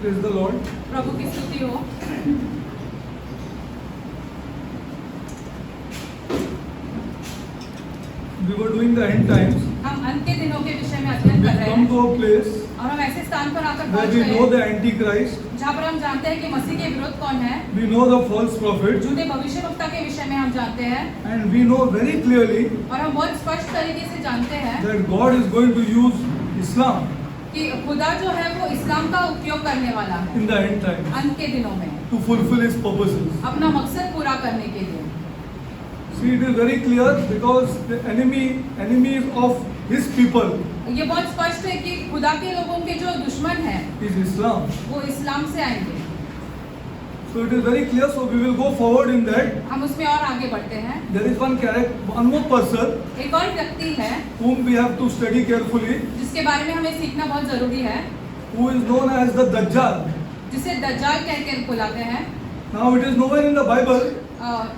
Praise the Lord. प्रभु की स्तुति हो। We were doing the end times. हम अंत के दिनों के विषय में अध्ययन We कर रहे come हैं to a place और हम ऐसे स्थान पर आकर where पहुंच we गए know हैं the Antichrist, जहाँ पर हम जानते हैं कि मसीह के विरोध कौन है, we know the false prophet, झूठे भविष्यवक्ता के विषय में हम जानते हैं and we know very clearly और हम बहुत स्पष्ट तरीके से जानते हैं that God is going to use Islam कि खुदा जो है वो इस्लाम का उपयोग करने वाला है in the end times अंत के दिनों में to fulfill His purposes. अपना मकसद पूरा करने के लिए। See, it is very clear because the enemies of His people ये बहुत स्पष्ट है कि खुदा के लोगों के जो दुश्मन हैं is Islam. वो इस्लाम से आएंगे। So it is very clear. So we will go forward in that. हम उसमें और आगे बढ़ते हैं। There is one character, one more person एक और व्यक्ति है whom we have to study carefully, जिसके बारे में हमें सीखना बहुत जरूरी है, who is known as the Dajjal. जिसे दज्जाल कह के बुलाते हैं। Now it is nowhere in the Bible,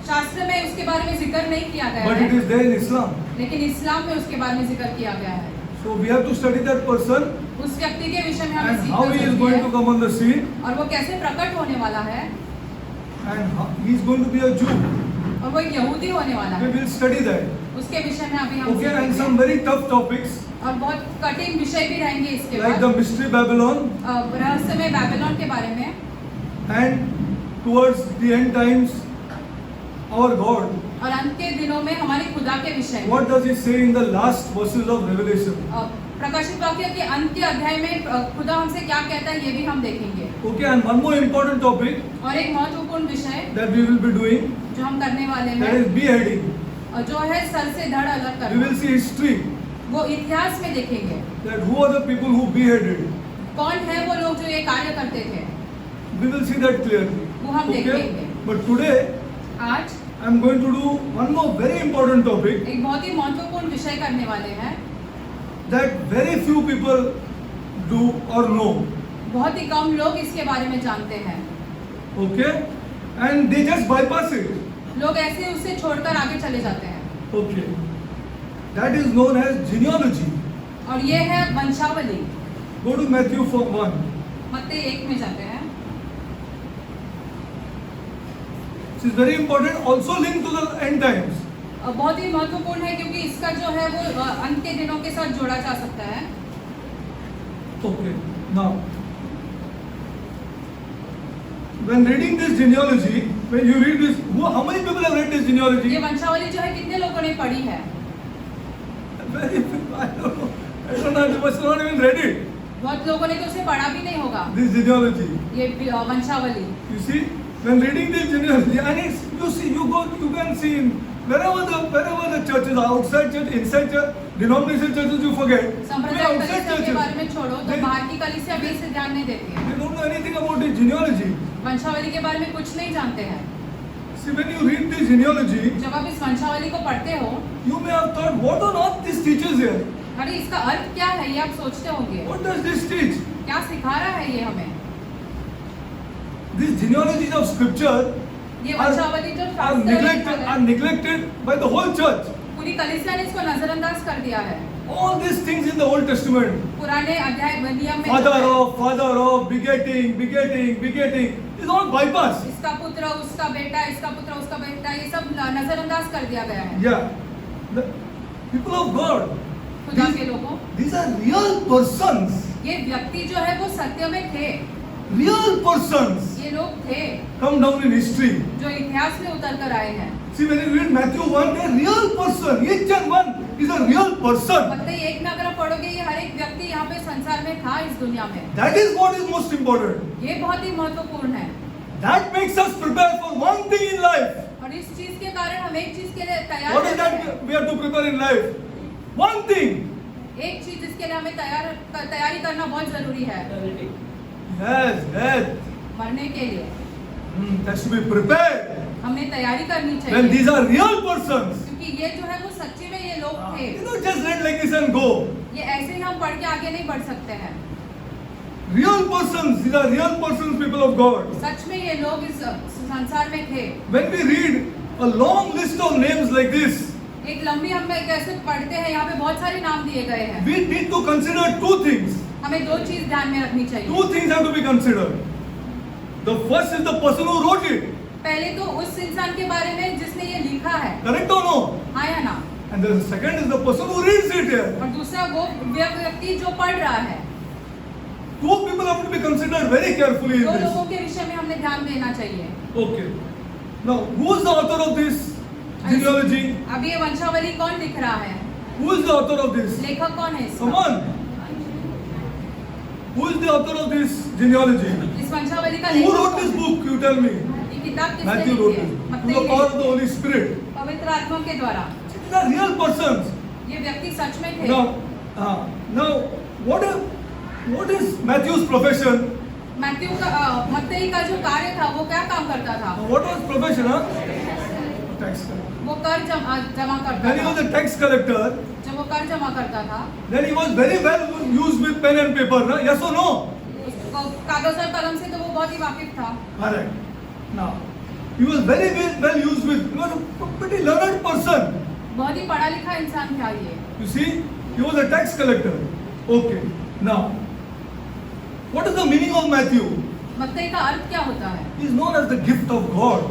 शास्त्र में उसके बारे में जिक्र नहीं किया गया but it है, is there in Islam. लेकिन इस्लाम में उसके बारे में जिक्र किया गया है। So we have to study that person उस व्यक्ति के विषय में हमें and सीखना how he is जरूरी going है to come on the scene, और वो कैसे प्रकट होने वाला है and he is going to be a Jew. और वो एक यहूदी होने वाला We है। will study that. उसके विषय में अभी हम Okay, and सीखेंगे। some very tough topics और बहुत कठिन विषय भी रहेंगे इसके like बाद। the mystery Babylon रहस्यमय बैबिलोन के बारे में and towards the end times, our God. और अंत के दिनों में हमारे खुदा के विषय में। What does he say in the last verses of Revelation? प्रकाशित वाक्य के अंत के अध्याय में खुदा हमसे क्या कहता है ये भी हम देखेंगे। Okay, and one more important topic और एक महत्वपूर्ण विषय that we will be doing, जो हम करने वाले that हैं is beheading. और जो है सर से धड़ अलग We करना, will see history, वो इतिहास में देखेंगे that who are the people who beheaded. कौन है वो लोग जो ये कार्य करते थे, We will see that clearly. वो हम Okay, देखेंगे। but today आज I am going to do one more very important topic एक बहुत ही महत्वपूर्ण विषय करने वाले हैं that very few people do or know. बहुत ही कम लोग इसके बारे में जानते हैं। Okay, and they just bypass it. लोग ऐसे उसे छोड़कर आगे चले जाते हैं Okay, that is known as genealogy. और ये है वंशावली। Go to Matthew 1. मत्ती 1 में जाते हैं। This is very important, also linked to the end times. बहुत ही महत्वपूर्ण है क्योंकि इसका जो है वो अंत के दिनों के साथ जोड़ा जा सकता है। Okay, now when reading this genealogy, when you read this, how many people have read this ये genealogy? वंशावली जो है कितने लोगों ने पढ़ी है? Very few. I don't know. You must not even read it. बहुत लोगों ने तो उसे पढ़ा भी नहीं होगा। This genealogy. ये वंशावली You see, when reading this genealogy, and it's, you see, you can see wherever the churches are, outside church, inside church, denomination churches, you forget. Even संप्रदाय outside कलीसिया के बारे churches, में छोड़ो तो They- बाहर की कलीसिया भी इसे ध्यान नहीं देती है। they don't know anything about this genealogy. वंशावली के बारे में कुछ नहीं जानते हैं। See, when you read this genealogy, जब आप इस वंशावली को पढ़ते हो, you may have thought, what on earth this teaches here? अरे इसका अर्थ क्या है ये आप सोचते होंगे। What does this teach? क्या सिखा रहा है ये हमें? These genealogies of scripture ये are, वंशावली जो are शास्त्र है, neglected by the whole church. पूरी कलीसिया ने इसको नजरअंदाज कर दिया है। All these things in the Old Testament, पुराने अध्याय नियम में father of, begetting, is all bypassed. इसका पुत्र उसका बेटा, इसका पुत्र उसका बेटा, ये सब नजरअंदाज कर दिया गया है। Yeah, the people of God, खुदा के लोगों, these are real persons, ये व्यक्ति जो है वो सत्य में थे, real persons ये लोग थे come down in history. जो इतिहास में उतर कर आए हैं। See, when you read Matthew 1, a real person, each and one is a real person. मत्ती 1 में अगर आप पढ़ोगे ये हर एक व्यक्ति यहाँ पे संसार में था इस दुनिया में। That is what is most important. ये बहुत ही महत्वपूर्ण है That makes us prepare for one thing in life. और इस चीज के कारण हम एक चीज के लिए तैयार What is रहते हैं। that we have to prepare in life? One thing. एक चीज जिसके लिए हमें तैयारी करना बहुत जरूरी है, Yes, death. मरने के लिए Has to be prepared. हमने तैयारी करनी When चाहिए these are real persons, क्योंकि ये जो है वो सच्ची में ये लोग थे। you don't just read like this and go. ये ऐसे ही हम पढ़ के आगे नहीं बढ़ सकते हैं। Real persons, these are real persons, people of God. सच में ये लोग इस संसार में थे। When we read a long list of names like this, एक लंबी हम कैसे पढ़ते हैं, यहाँ पे बहुत सारे नाम दिए गए हैं। we need to consider two things. हमें दो चीज ध्यान में रखनी चाहिए। Two things have to be considered. The first is the person who wrote it. पहले तो उस इंसान के बारे में जिसने ये लिखा है, Correct or no? हाँ या ना, And the second is the person who reads it here. और दूसरा वो व्यक्ति जो पढ़ रहा है। Two people have to be considered very carefully in दो this. लोगों के विषय में हमने ध्यान देना चाहिए। Okay. Now, who is the author of this genealogy? अब ये वंशावली कौन लिख रहा है? Who is the author of this? लेखक कौन है इसका? Come on. Who is the author of this genealogy? इस वंशावली का Who लेखक wrote कौन this है? book? You tell me. ये किताब किसने Matthew लिखी wrote है? it. Through मत्ती the ने power of लिखी the Holy Spirit. है। पवित्र आत्मा के द्वारा। These are real persons. ये व्यक्ति सच में थे। Now, what is Matthew's profession? मत्ती का जो कार्य था वो क्या काम करता था? What was profession? Tax collector. वो कर जमा करता Then he was था। a tax collector. जब वो कर जमा करता था, Then he was very well used with pen and paper. Na? Yes or no? कागज और कलम से तो वो बहुत ही वाकिफ था। Correct. Now, he was very well used with. He was a pretty learned person. बहुत ही पढ़ा लिखा इंसान था ये। You see, he was a tax collector. Okay. Now, what is the meaning of Matthew? मत्ती का अर्थ क्या होता है? He is known as the gift of God.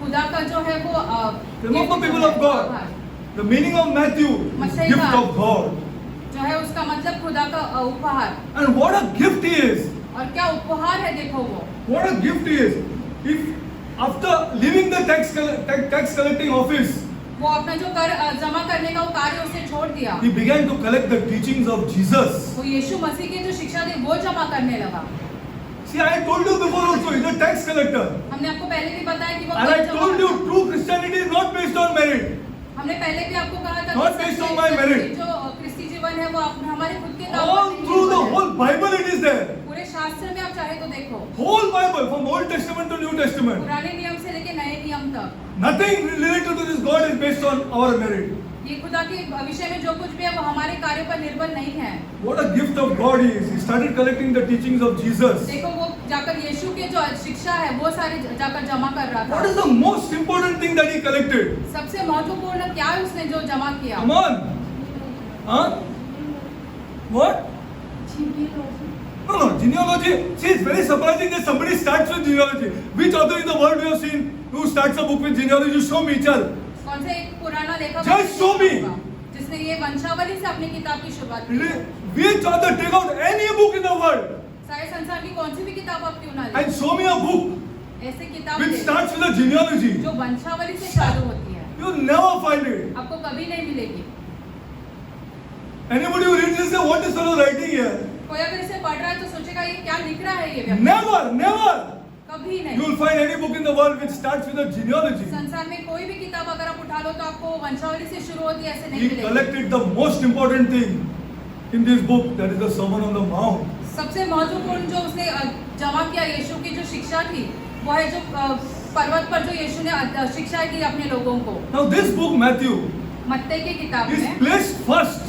खुदा का जो है वो Remember, people of God. The meaning of Matthew is Matthew gift का- of God. जो है उसका मतलब खुदा का उपहार। And what a gift he is. और क्या उपहार है देखो वो। What a gift he is. If after leaving the tax collecting office, वो अपना जो कर जमा करने का वो कार्य उसने छोड़ दिया। he began to collect the teachings of Jesus. वो यीशु मसीह की जो शिक्षा थी वो जमा करने लगा। See, I told you before also, he's a tax collector. हमने आपको पहले भी बताया कि वो And कर I जमा told you, करता। true Christianity is not based on merit. हमने पहले भी आपको कहा था Not कि based सच्ची- on my merit. जो क्रिस्ती जीवन है वो हमारे खुद के दाव All पर नहीं through the निर्भर है। whole Bible it is there. पूरे शास्त्र में आप चाहे तो देखो, Whole Bible, from Old Testament to New Testament. पुराने नियम से लेके नए नियम तक Nothing related to this God is based on our merit. ये खुदा के विषय में जो कुछ भी है वो हमारे कार्य पर निर्भर नहीं है। What a gift of God he is. He started collecting the teachings of Jesus. देखो वो जाकर यीशु के जो शिक्षा है वो सारे जाकर जमा कर रहा What is था। the most important thing that he collected? सबसे महत्वपूर्ण क्या है उसने जो जमा किया? Come on. Huh? What? No, genealogy. See, it's very surprising that somebody starts with genealogy. Which author in the world you have seen who starts a book with genealogy? Show me, chal. कौन से एक पुराना लेखक Just show me. जिसने ये वंशावली से अपनी किताब की शुरुआत की? Which author take out any book in the world सारे संसार की कौन सी भी किताब आप क्यों ना and लें? show me a book ऐसे किताब which लें starts with a genealogy? जो वंशावली से चालू होती है, You'll never find it. आपको कभी नहीं मिलेगी। Anybody who reads this say, what is fellow writing here? कोई अगर इसे पढ़ रहा है तो सोचेगा ये क्या लिख रहा है ये व्यक्ति? Never, never. कभी You नहीं। will find any book in the world which starts with a genealogy. संसार में कोई भी किताब अगर आप उठा लो तो आपको वंशावली से शुरू होती है ऐसे नहीं He मिलेगी। collected the most important thing in this book, that is the Sermon on the Mount. सबसे महत्वपूर्ण जो उसने जमा किया यीशु की जो शिक्षा थी वो है जो पर्वत पर जो यीशु ने शिक्षा दी अपने लोगों को। Now this book, Matthew, मत्ती की किताब is में placed first.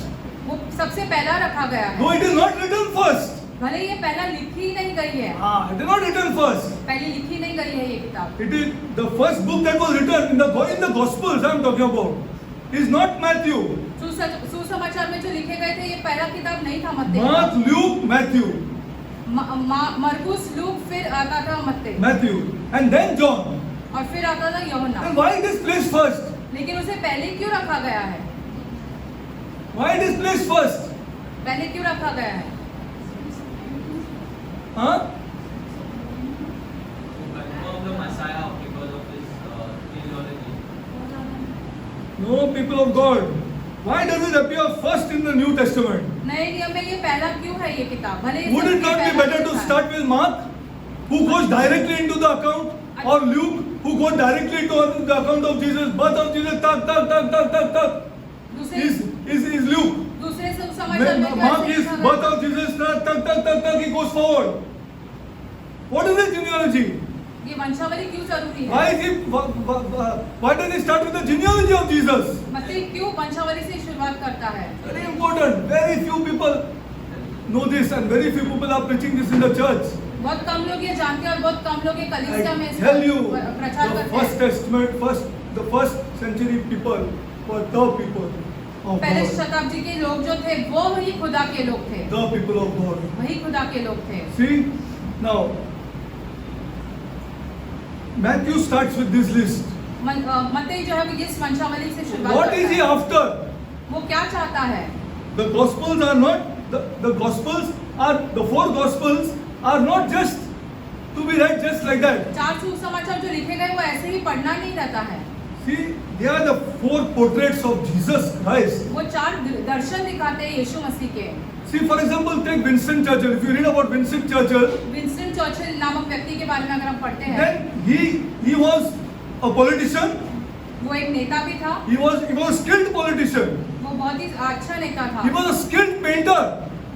वो सबसे पहला रखा गया है। No, it is not written first. भले ये पहला लिखी नहीं गई है, It is not written first. पहले लिखी नहीं गई है ये किताब। It is the first book that was written in the Gospels I am talking about. Is not Matthew. सुसमाचार में जो लिखे गए थे ये पहला किताब नहीं था मत्ती। Mark, Luke, Matthew. मरकुस, लूक, फिर आता था मत्ती Matthew. And then John. और फिर आता था यूहन्ना। And why it is placed first? लेकिन उसे पहले क्यों रखा गया है? Why it is placed first? पहले क्यों रखा गया है? Huh? Of the Messiah because of his genealogy. No, people of God. Why does it appear first in the New Testament? नए नियम में ये पहला क्यों है ये किताब? भले इसे Would it हमने not be पहला better to लिखा है। start with Mark, who goes directly into the account, or Luke, who goes directly to the account of Jesus, birth of Jesus, tak. दूसरे Is Luke. दूसरे सुसमाचार में Mark कैसे is लिखा birth गया? of Jesus, tak, he goes forward. What is the genealogy? ये वंशावली क्यों जरूरी है? Why does he start with the genealogy of Jesus? मत्ती क्यों वंशावली से शुरुआत करता है? Very important. Very few people know this, and very few people are preaching this in the church. बहुत कम लोग ये जानते हैं और बहुत कम लोग ये कलीसिया में I इसका tell you, प्रचार the करते first हैं। testament, the first century people were the people. of पहले God. शताब्दी के लोग जो थे वो वही खुदा के लोग थे, The people of God. वही खुदा के लोग थे। See, now, Matthew starts with this list. मत्ती जो है वो इस वंशावली से शुरुआत What करता is he है। after? वो क्या चाहता है? The Gospels are not, the Gospels are, the four Gospels are not just to be read just like that. चार सुसमाचार जो लिखे गए वो ऐसे ही पढ़ना नहीं रहता है। See, they are the four portraits of Jesus Christ. वो चार दर्शन दिखाते हैं यीशु मसीह के। See, for example, take Winston Churchill. If you read about Winston Churchill, Winston Churchill नामक व्यक्ति के बारे में अगर हम पढ़ते हैं, then he was a politician. वो एक नेता भी था, He was a skilled politician. वो बहुत ही अच्छा नेता था, He was a skilled painter,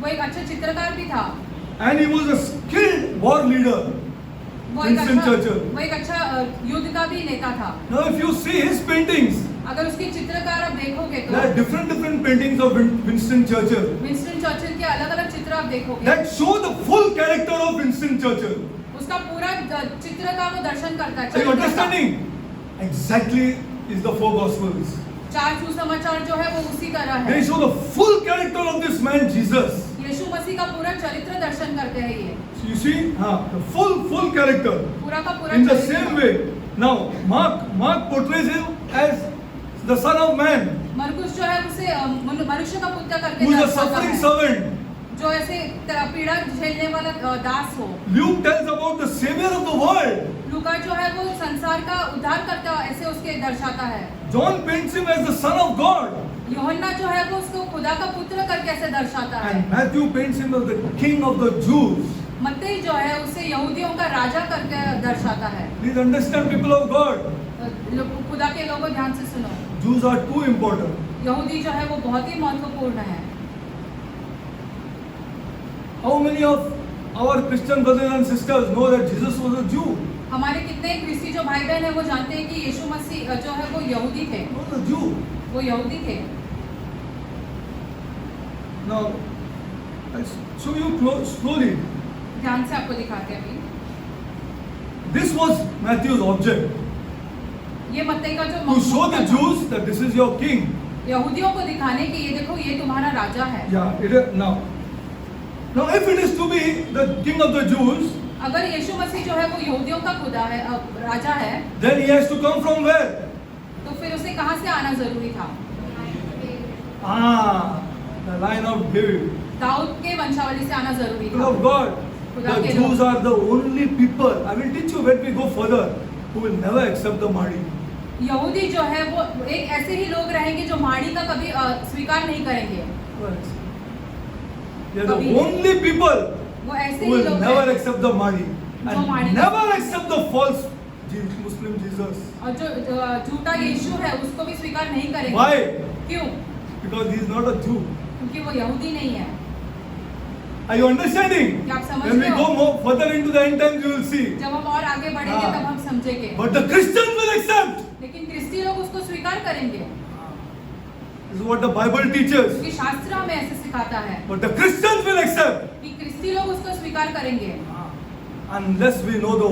वो एक अच्छा चित्रकार भी था, and he was a skilled war leader. वो एक Winston Churchill. अच्छा युद्ध का भी नेता था। Now, if you see his paintings, अगर उसकी चित्रकार आप देखोगे तो there are different paintings of Winston Churchill Winston Churchill के अलग अलग चित्र आप देखोगे, that show the full character of Winston Churchill. उसका पूरा चित्र का वो दर्शन करता है। Are you चरित्र का। understanding? Exactly is the four Gospels. चार सुसमाचार जो है वो उसी तरह है। They show the full character of this man Jesus. यीशु मसीह का पूरा चरित्र दर्शन करते हैं ये, So you see, the full character. पूरा का पूरा In the चरित्र। same way, now Mark portrays him as the Son of Man, मरकुस जो है उसे मनुष्य का पुत्र करके who is a दर्शाता suffering है, servant. जो ऐसे पीड़ा झेलने वाला दास हो। Luke tells about the Savior of the world. लूका जो है वो संसार का उद्धार करता ऐसे उसके दर्शाता है। John paints him as the Son of God. यूहन्ना जो है वो उसको खुदा का पुत्र करके ऐसे दर्शाता है। And Matthew paints him as the King of the Jews. मत्ती जो है उसे यहूदियों का राजा करके दर्शाता है। Please understand, people of God. खुदा के लोगों ध्यान से सुनो, Jews are too important. यहूदी जो है वो बहुत ही महत्वपूर्ण है। How many of our Christian brothers and sisters know that Jesus was a Jew? हमारे कितने ख्रिस्ती जो भाई बहन है वो जानते हैं कि यीशु मसीह जो है वो यहूदी थे, He was a Jew. वो यहूदी थे। Now, I'll show you slowly. ध्यान से आपको दिखाते हैं अभी। This was Matthew's object, ये मत्ती का जो to show the मकसद था, Jews that this is your king. यहूदियों को दिखाने की ये देखो ये तुम्हारा राजा है। Yeah, it is now if it is to be the king of the Jews, अगर यीशु मसीह जो है वो यहूदियों का खुदा है, राजा है, then he has to come from where? तो फिर उसे कहाँ से आना जरूरी था? The line of David. Dawood के वंशावली से आना जरूरी People था। of God, खुदा the के Jews लोग। are the only people, I will teach you when we go further, who will never accept the Mahdi. यहूदी जो है वो एक ऐसे ही लोग रहेंगे जो माड़ी का कभी स्वीकार नहीं करेंगे। They are the कभी- only people वो ऐसे who ही will लोग never हैं। accept the Mahdi जो Mahdi and का- never accept the false Muslim Jesus. और जो झूठा यीशु है उसको भी स्वीकार नहीं करेंगे। Why? क्यों? Because he is not a Jew. क्योंकि वो यहूदी नहीं है। Are you understanding? क्या आप समझ When we रहे go हो? more further into the end times, you will see. जब हम और आगे बढ़ेंगे हाँ। तब हम समझेंगे। But the Christians will accept. लेकिन क्रिस्ती लोग उसको स्वीकार करेंगे, This is what the Bible teaches. क्योंकि शास्त्र हमें ऐसे सिखाता है But the Christians will accept कि क्रिस्ती लोग उसको स्वीकार करेंगे unless we know the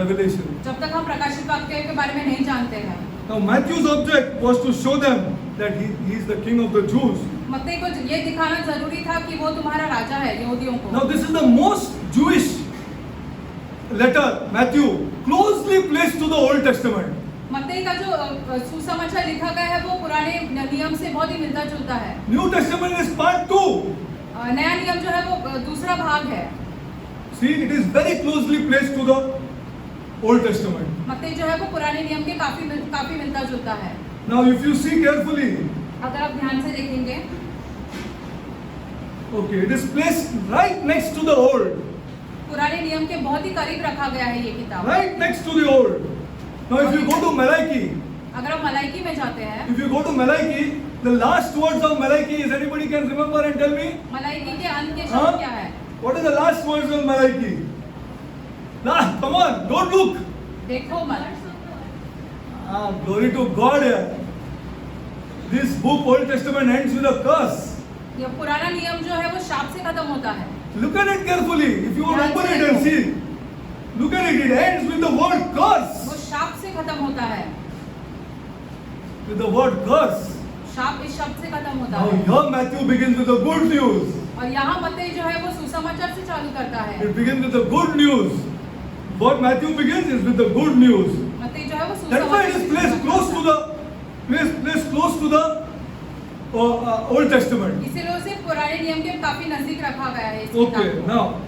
revelation. जब तक हम प्रकाशित वाक्य के बारे में नहीं जानते हैं। Now Matthew's object was to show them that he is the king of the Jews. मत्ती को ये दिखाना जरूरी था कि वो तुम्हारा राजा है यहूदियों को। Now this is the most Jewish letter, Matthew, closely placed to the Old Testament. मत्ती का जो सुसमाचार लिखा गया है वो पुराने नियम से बहुत ही मिलता जुलता है। New Testament is part 2. नया नियम जो है वो दूसरा भाग है। See, it is very closely placed to the Old Testament. मत्ती जो है वो पुराने नियम के काफी मिलता जुलता है। Now if you see carefully, अगर आप ध्यान से देखेंगे, okay, it is placed right next to the Old. पुराने नियम के बहुत ही करीब रखा गया है ये किताब। Right next to the Old. Now if you go to Malachi, अगर आप मलाइकी में जाते हैं, if you go to Malachi, the last words of Malachi, is anybody can remember and tell me? मलाइकी के अंत के हाँ? शब्द क्या है? What is the last words of Malachi? Come on, don't look. देखो मत। Glory to God here. This book, Old Testament, ends with a curse. ये पुराना नियम जो है वो शाप से खत्म होता है। Look at it carefully. If you want to open it and see, look at it. It ends with the word curse. वो शाप से खत्म होता है। With the word curse. शाप इस शब्द से खत्म होता Now है। here Matthew begins with the good news. और यहाँ मत्ती जो है वो सुसमाचार से चालू करता है। It begins with the good news. What Matthew begins is with the good news. मत्ती जो है वो That's why सुसमाचार it is से placed शुरू close करता to है। the placed close to the Old Testament. इसीलिए उसे पुराने नियम के काफी नजदीक रखा गया है इस Okay, किताब को।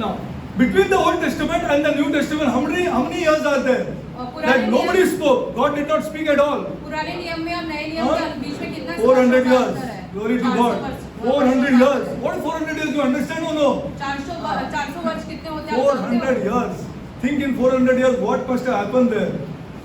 now between the Old Testament and the New Testament, how many years are there? और That पुराने nobody नियम spoke. God did not speak at all. पुराने नियम में और नए नियम हाँ? के बीच में कितना 400 वर्षों का years. अंतर है? Glory to 400 God. वर्ष- 400 वर्षों का years. अंतर है। What is 400 years? You understand or no? 400 वर्ष कितने होते हैं आप जानते 400 हो? years. Think in 400 years what must have happened there.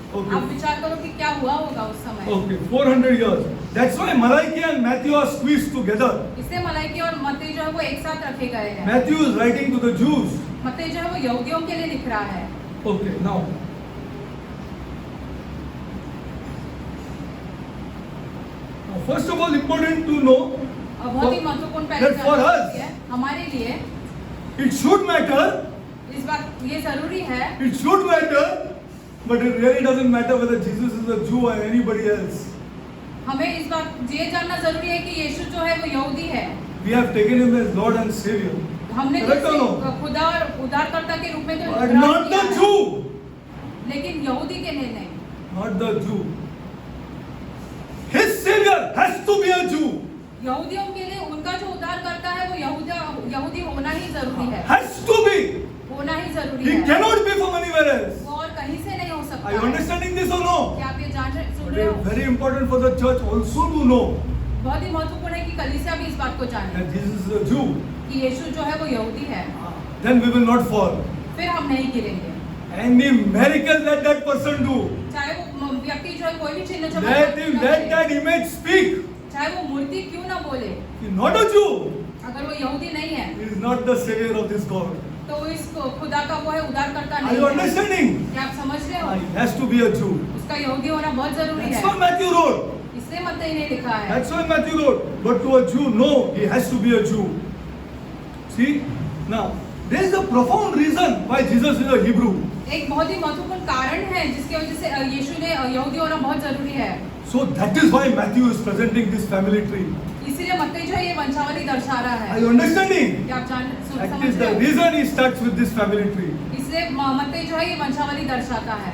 आप Okay. विचार करो कि क्या हुआ होगा उस समय। Okay. 400 years. That's why Malachi and Matthew are squeezed together. इससे मलाइकी और मत्ती जो है वो एक साथ रखे गए हैं। Matthew is writing to the Jews. मत्ती जो है वो यहूदियों के लिए लिख रहा है। Okay. Now. First of all, important to know और बहुत ही महत्वपूर्ण पहले that for जानना us, जरूरी है हमारे लिए। it should matter. इस बात ये जरूरी है It should matter. But it really doesn't matter whether Jesus is a Jew or anybody else. हमें इस बात ये जानना जरूरी है कि यीशु जो है वो यहूदी है। We have taken him as Lord and Savior. हमने तो Correct or no? उसे खुदा और उद्धारकर्ता के रूप में तो But ग्रहण not किया the है। Jew. लेकिन यहूदी के लिए नहीं। Not the Jew. His Savior has to be a Jew. यहूदियों के लिए उनका जो उद्धारकर्ता है वो यहूदी होना ही जरूरी है। Has to be. होना ही जरूरी He है। cannot be from anywhere else. वो और कहीं से नहीं हो सकता Are you है। understanding this or no? क्या आप ये सुन But रहे it हो? is very important for the church also to know बहुत ही महत्वपूर्ण है कि कलीसिया भी इस बात को जाने that Jesus is a Jew. कि यीशु जो है वो यहूदी है। Then we will not fall. फिर हम नहीं गिरेंगे। Any miracle that that person do, चाहे वो व्यक्ति जो है कोई भी चिन्ह let चमत्कार him क्यों ना let करे, that image speak. चाहे वो मूर्ति क्यों ना बोले, He is not a Jew. अगर वो यहूदी नहीं है He is not the Savior of this God. तो इस खुदा का वो है उद्धारकर्ता Are नहीं you है। understanding? क्या आप समझ रहे हो? He has to be a Jew. उसका यहूदी होना बहुत जरूरी That's है। what Matthew wrote. इसलिए मत्ती ने लिखा है। That's what Matthew wrote. But to a Jew, no, he has to be a Jew. See? Now, there is a profound reason why Jesus is a Hebrew. एक बहुत ही महत्वपूर्ण कारण है जिसकी वजह से यीशु ने यहूदी होना बहुत जरूरी है। So that is why Matthew is presenting this family tree. इसीलिए मत्ती जो है ये वंशावली दर्शा रहा Are है। you understanding? क्या आप That समझ is the रहे हो? reason he starts with this family tree. इसलिए मत्ती जो है ये वंशावली दर्शाता है।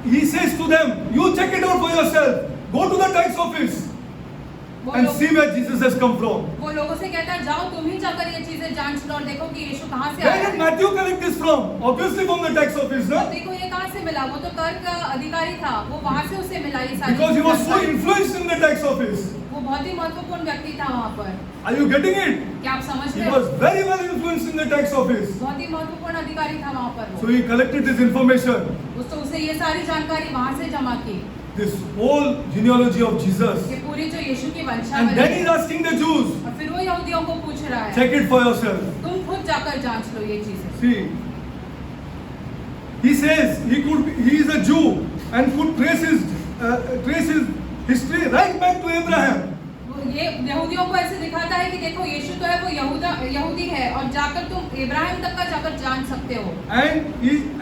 He says to them, you check it out for yourself. Go to the tax office वो and लोग- see where Jesus has come from. वो लोगों से कहता है जाओ तुम ही जाकर ये चीजें जांच लो और देखो कि यीशु कहाँ से Where आया did है। Matthew collect this from? Obviously from the tax office, no? मत्ती को ये कहाँ से मिला? वो तो कर का अधिकारी था, वो वहाँ से उसे मिला ये सारी Because he was so जानकारी। influenced in the tax office. वो बहुत ही महत्वपूर्ण व्यक्ति था वहाँ पर। Are you getting it? क्या आप समझ He रहे हो? was very well influenced in the tax office. बहुत ही महत्वपूर्ण अधिकारी था वहाँ पर So वो। he collected this information, उसे ये सारी जानकारी वहाँ से जमा की। this whole genealogy of Jesus. ये पूरी जो यीशु की And वंशावली then he's है। asking the Jews, और फिर वो यहूदियों को पूछ रहा है check it for yourself. तुम खुद जाकर जांच लो ये चीजें। See, he says he is a Jew and could trace his history right back to Abraham. वो ये यहूदियों को ऐसे दिखाता है कि देखो यीशु तो है वो यहूदी है और जाकर तुम इब्राहिम तक का जाकर जान सकते हो।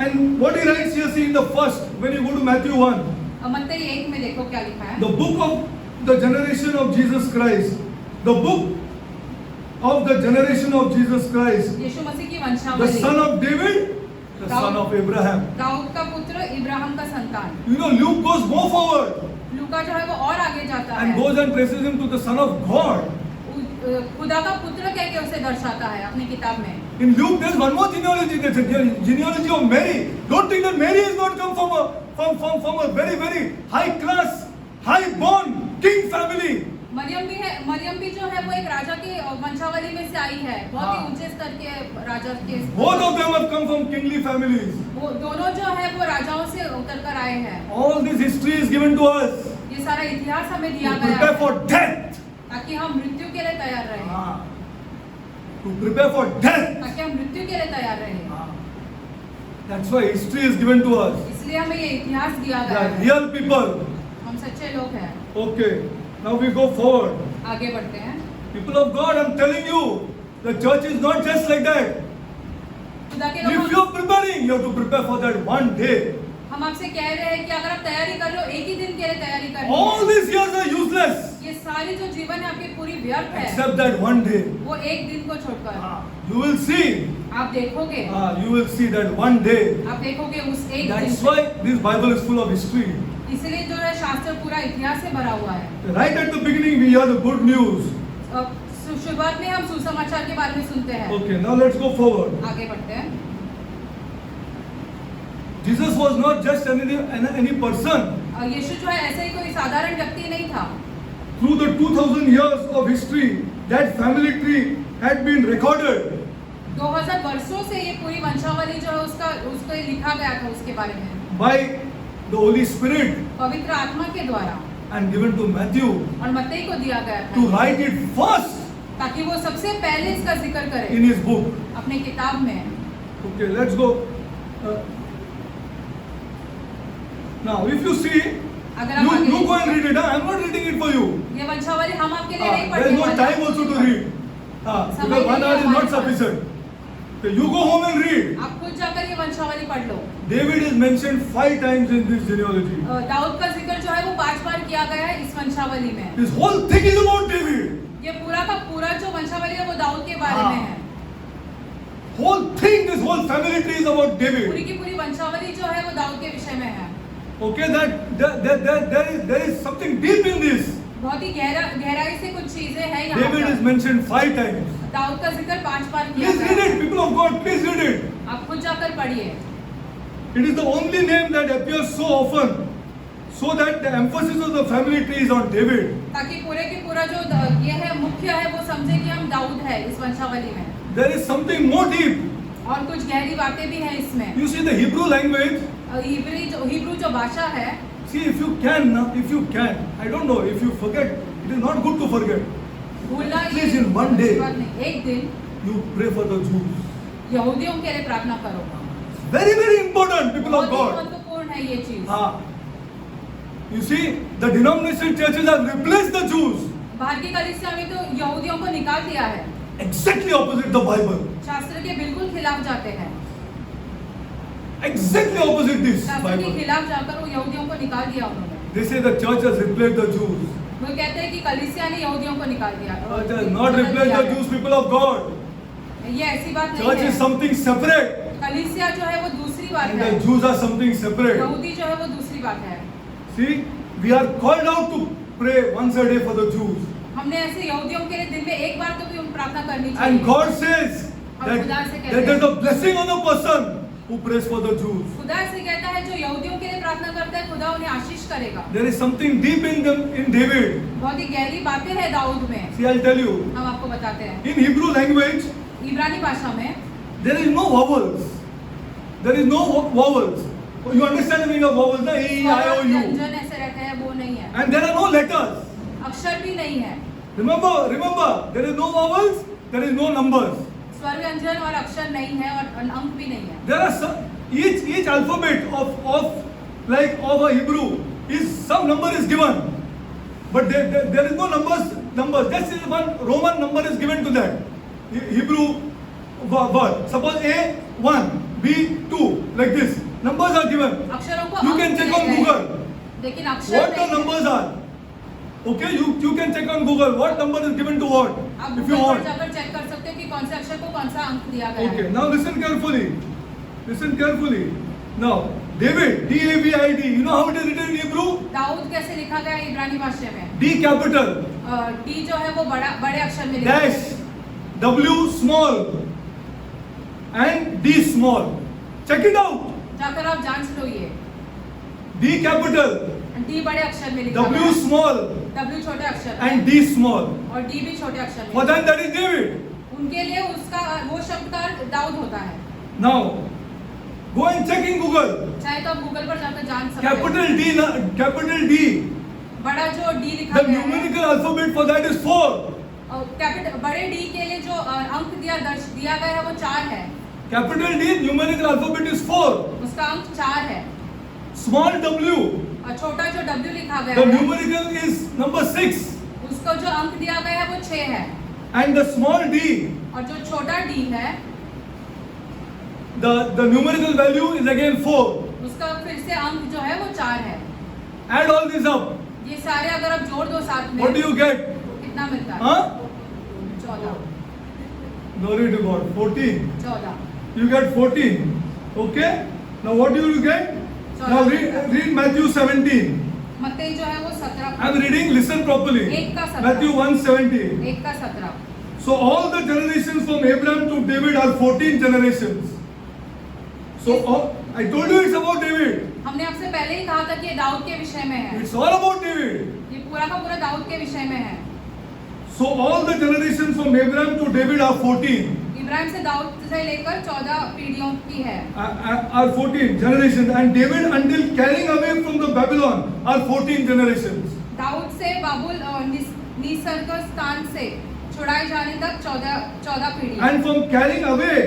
And what he writes here, see in the first, when you go to Matthew 1, और मत्ती 1 में देखो क्या लिखा है। the book of the generation of Jesus Christ, the book of the generation of Jesus Christ, यीशु मसीह की the वंशावली, son of David, the son of Abraham. Dawood का पुत्र इब्राहिम का संतान। You know, Luke goes more forward लूका जो है वो और आगे जाता and है, goes and traces him to the son of God. खुदा का पुत्र कह के उसे दर्शाता है अपनी किताब में। In Luke, there's one more genealogy. There's a genealogy of Mary. Don't think that Mary has not come from a very, very high class, high born king family. Maryam भी जो है वो एक राजा की वंशावली में से आई है, बहुत ही हाँ। ऊंचे स्तर के राजा के। Both of them have come from kingly families. वो दोनों जो है वो राजाओं से उतर कर आए हैं। All this history is given to us ये सारा इतिहास हमें to दिया गया prepare है for death. ताकि हम मृत्यु के लिए तैयार रहें, To prepare for death. ताकि हम मृत्यु के लिए तैयार रहें। That's why history is given to us. इसलिए हमें ये इतिहास दिया They गया are है। real people. हम सच्चे लोग हैं। Okay. Now we go forward. आगे बढ़ते हैं। People of God, I'm telling you, the church is not just like that. खुदा के If लोग you're preparing, you have to prepare for that one day हम आपसे कह रहे हैं कि अगर आप तैयारी कर रहे हो, एक ही दिन के लिए तैयारी करनी All है। these years are useless ये सारी जो जीवन है आपकी पूरी व्यर्थ है, except that one day. वो एक दिन को छोड़कर। You will see. आप देखोगे, You will see that one day. आप देखोगे उस एक दिन That's से। why this Bible is full of history. इसलिए जो है शास्त्र पूरा इतिहास से भरा हुआ है। Right at the beginning, we hear the good news. शुरुआत में हम सुसमाचार के बारे में सुनते हैं। Okay, now let's go forward. आगे बढ़ते हैं। Jesus was not just any person. यीशु जो है ऐसे ही कोई साधारण व्यक्ति नहीं था। Through the 2000 years of history, that family tree had been recorded. 2000 वर्षों से ये पूरी वंशावली जो है उसको लिखा गया था उसके बारे में By the Holy Spirit पवित्र आत्मा के द्वारा, and given to Matthew और मत्ती को दिया गया to था write it first ताकि वो सबसे पहले इसका जिक्र करे in his book. अपने किताब में। Okay, let's go. Now, if you see, अगर आप आगे you go and read it. I'm not reading it for you. ये वंशावली हम आपके लिए नहीं There पढ़ने is no वाले। time also to read. Because 1 hour is not sufficient. Okay, you go home and read. आप खुद जाकर ये वंशावली पढ़ लो। David is mentioned 5 times in this genealogy. Dawood का जिक्र जो है वो 5 बार किया गया है इस वंशावली में। This whole thing is about David. ये पूरा का पूरा जो वंशावली है वो दाऊद के बारे में है। Whole thing, this whole family tree is about पूरी David. की पूरी वंशावली जो है वो दाऊद के विषय में है। Okay, there is something deep in this. बहुत ही गहराई से कुछ चीजें हैं यहाँ David is पर। mentioned 5 times. दाऊद का जिक्र 5 बार किया Please read गया it, है। people of God. Please read it. आप खुद जाकर पढ़िए। It is the only name that appears so often, so that the emphasis of the family tree is on David. ताकि पूरे की पूरा जो ये है मुख्य है वो समझे कि हम दाऊद है इस वंशावली में। There is something more deep. और कुछ गहरी बातें भी हैं इसमें। You see the Hebrew language. Hebrew जो भाषा है, See, if you can, I don't know, if you forget, it is not good to forget. भूलना At least in one day. अच्छी बात नहीं। एक दिन You pray for the Jews. यहूदियों के लिए प्रार्थना करो। Very, very important, people of बहुत ही God. महत्वपूर्ण है ये चीज। You see, the denominational churches have replaced the Jews. बाहर की कलीसिया में तो यहूदियों को निकाल दिया है। Exactly opposite the Bible. शास्त्र के बिल्कुल खिलाफ जाते हैं। Exactly opposite this शास्त्र के Bible. खिलाफ जाकर वो यहूदियों को निकाल दिया उन्होंने। They say the church has replaced the Jews. वो कहते हैं कि कलीसिया ने यहूदियों को निकाल दिया। Church has not replaced the Jews, people of God. ये ऐसी बात नहीं Church है। is something separate. कलीसिया जो है वो दूसरी बात And है। the Jews are something separate. यहूदी जो है वो दूसरी बात है। See, we are called out to pray once a day for the Jews. हमने ऐसे यहूदियों के लिए दिन में एक बार तो भी उन प्रार्थना करनी And चाहिए। God says that there is a blessing on the person who prays for the Jews. खुदा ऐसे कहता है जो यहूदियों के लिए प्रार्थना करता है खुदा उन्हें आशीष करेगा। There is something deep in them, in David. बहुत ही गहरी बातें हैं दाऊद में। See, I'll tell you. हम आपको बताते हैं। In Hebrew language, इब्रानी भाषा में there is no vowels. There is no vowels. You understand the meaning of vowels, na? E, I, O, U. व्यंजन ऐसे रहते हैं वो नहीं है। And there are no letters. अक्षर भी नहीं है। Remember, there is no vowels, there is no numbers. स्वर व्यंजन और अक्षर नहीं है और अंक भी नहीं है। There are some, each alphabet of a Hebrew is some number is given, but there is no numbers. Just one Roman number is given to that Hebrew word. Suppose A 1, B 2, like this. Numbers are given. अक्षरों को You अंक can check दिए on गए Google हैं। लेकिन अक्षर what the नहीं है। numbers are. Okay, you can check on Google what number is given to what आप if you गूगल पर want. जाकर चेक कर सकते हो कि कौन से अक्षर को कौन सा अंक दिया गया Okay, है। now listen carefully. Listen carefully. Now, David, D-A-V-I-D. You know how it is written in Hebrew? Dawood कैसे लिखा गया है इब्रानी भाषा में? D capital, डी जो है वो बड़े अक्षर में लिखा dash, है। W small, and D small. Check it out. जाकर आप जांच लो ये। D capital, डी बड़े अक्षर में लिखा W गया है। small, डब्ल्यू छोटे अक्षर में and D small. और डी भी छोटे अक्षर For में। that, that is David. उनके लिए उसका वो शब्द का अर्थ दाऊद होता है। Now, go and check in Google. चाहे तो आप गूगल पर जाकर जान सकते हो। Capital D. बड़ा जो डी लिखा The गया है numerical alphabet for that is 4. और कैपिटल बड़े डी के लिए जो अंक दिया गया है वो 4 है। Capital D, numerical alphabet is 4. उसका अंक 4 है। Small w, और छोटा जो डब्ल्यू लिखा गया the है numerical is number 6. उसको जो अंक दिया गया है वो 6 है। And the small d, और जो छोटा डी है the numerical value is again 4. उसका फिर से अंक जो है वो 4 है। Add all this up. ये सारे अगर आप जोड़ दो साथ में What do you get? कितना मिलता है? Huh? 14। Glory to God. 14. 14। You get 14. Okay? Now what do you get? Now read Matthew 17. मत्ती जो है वो 17। I'm reading, listen properly. 1 का 17। Matthew 1:17. 1 का 17। So all the generations from Abraham to David are 14 generations. So I told you it's about David. हमने आपसे पहले ही कहा था कि ये दाऊद के विषय में है। It's all about David. ये पूरा का पूरा दाऊद के विषय में है। So all the generations from Abraham to David are 14. Ibrahim से दाऊद से लेकर 14 पीढ़ियों की है। Are 14 generations, and David until carrying away from the Babylon are 14 generations. Dawood से बाबुल निसर्ग स्थान से छुड़ाए जाने तक 14 पीढ़ी। And from carrying away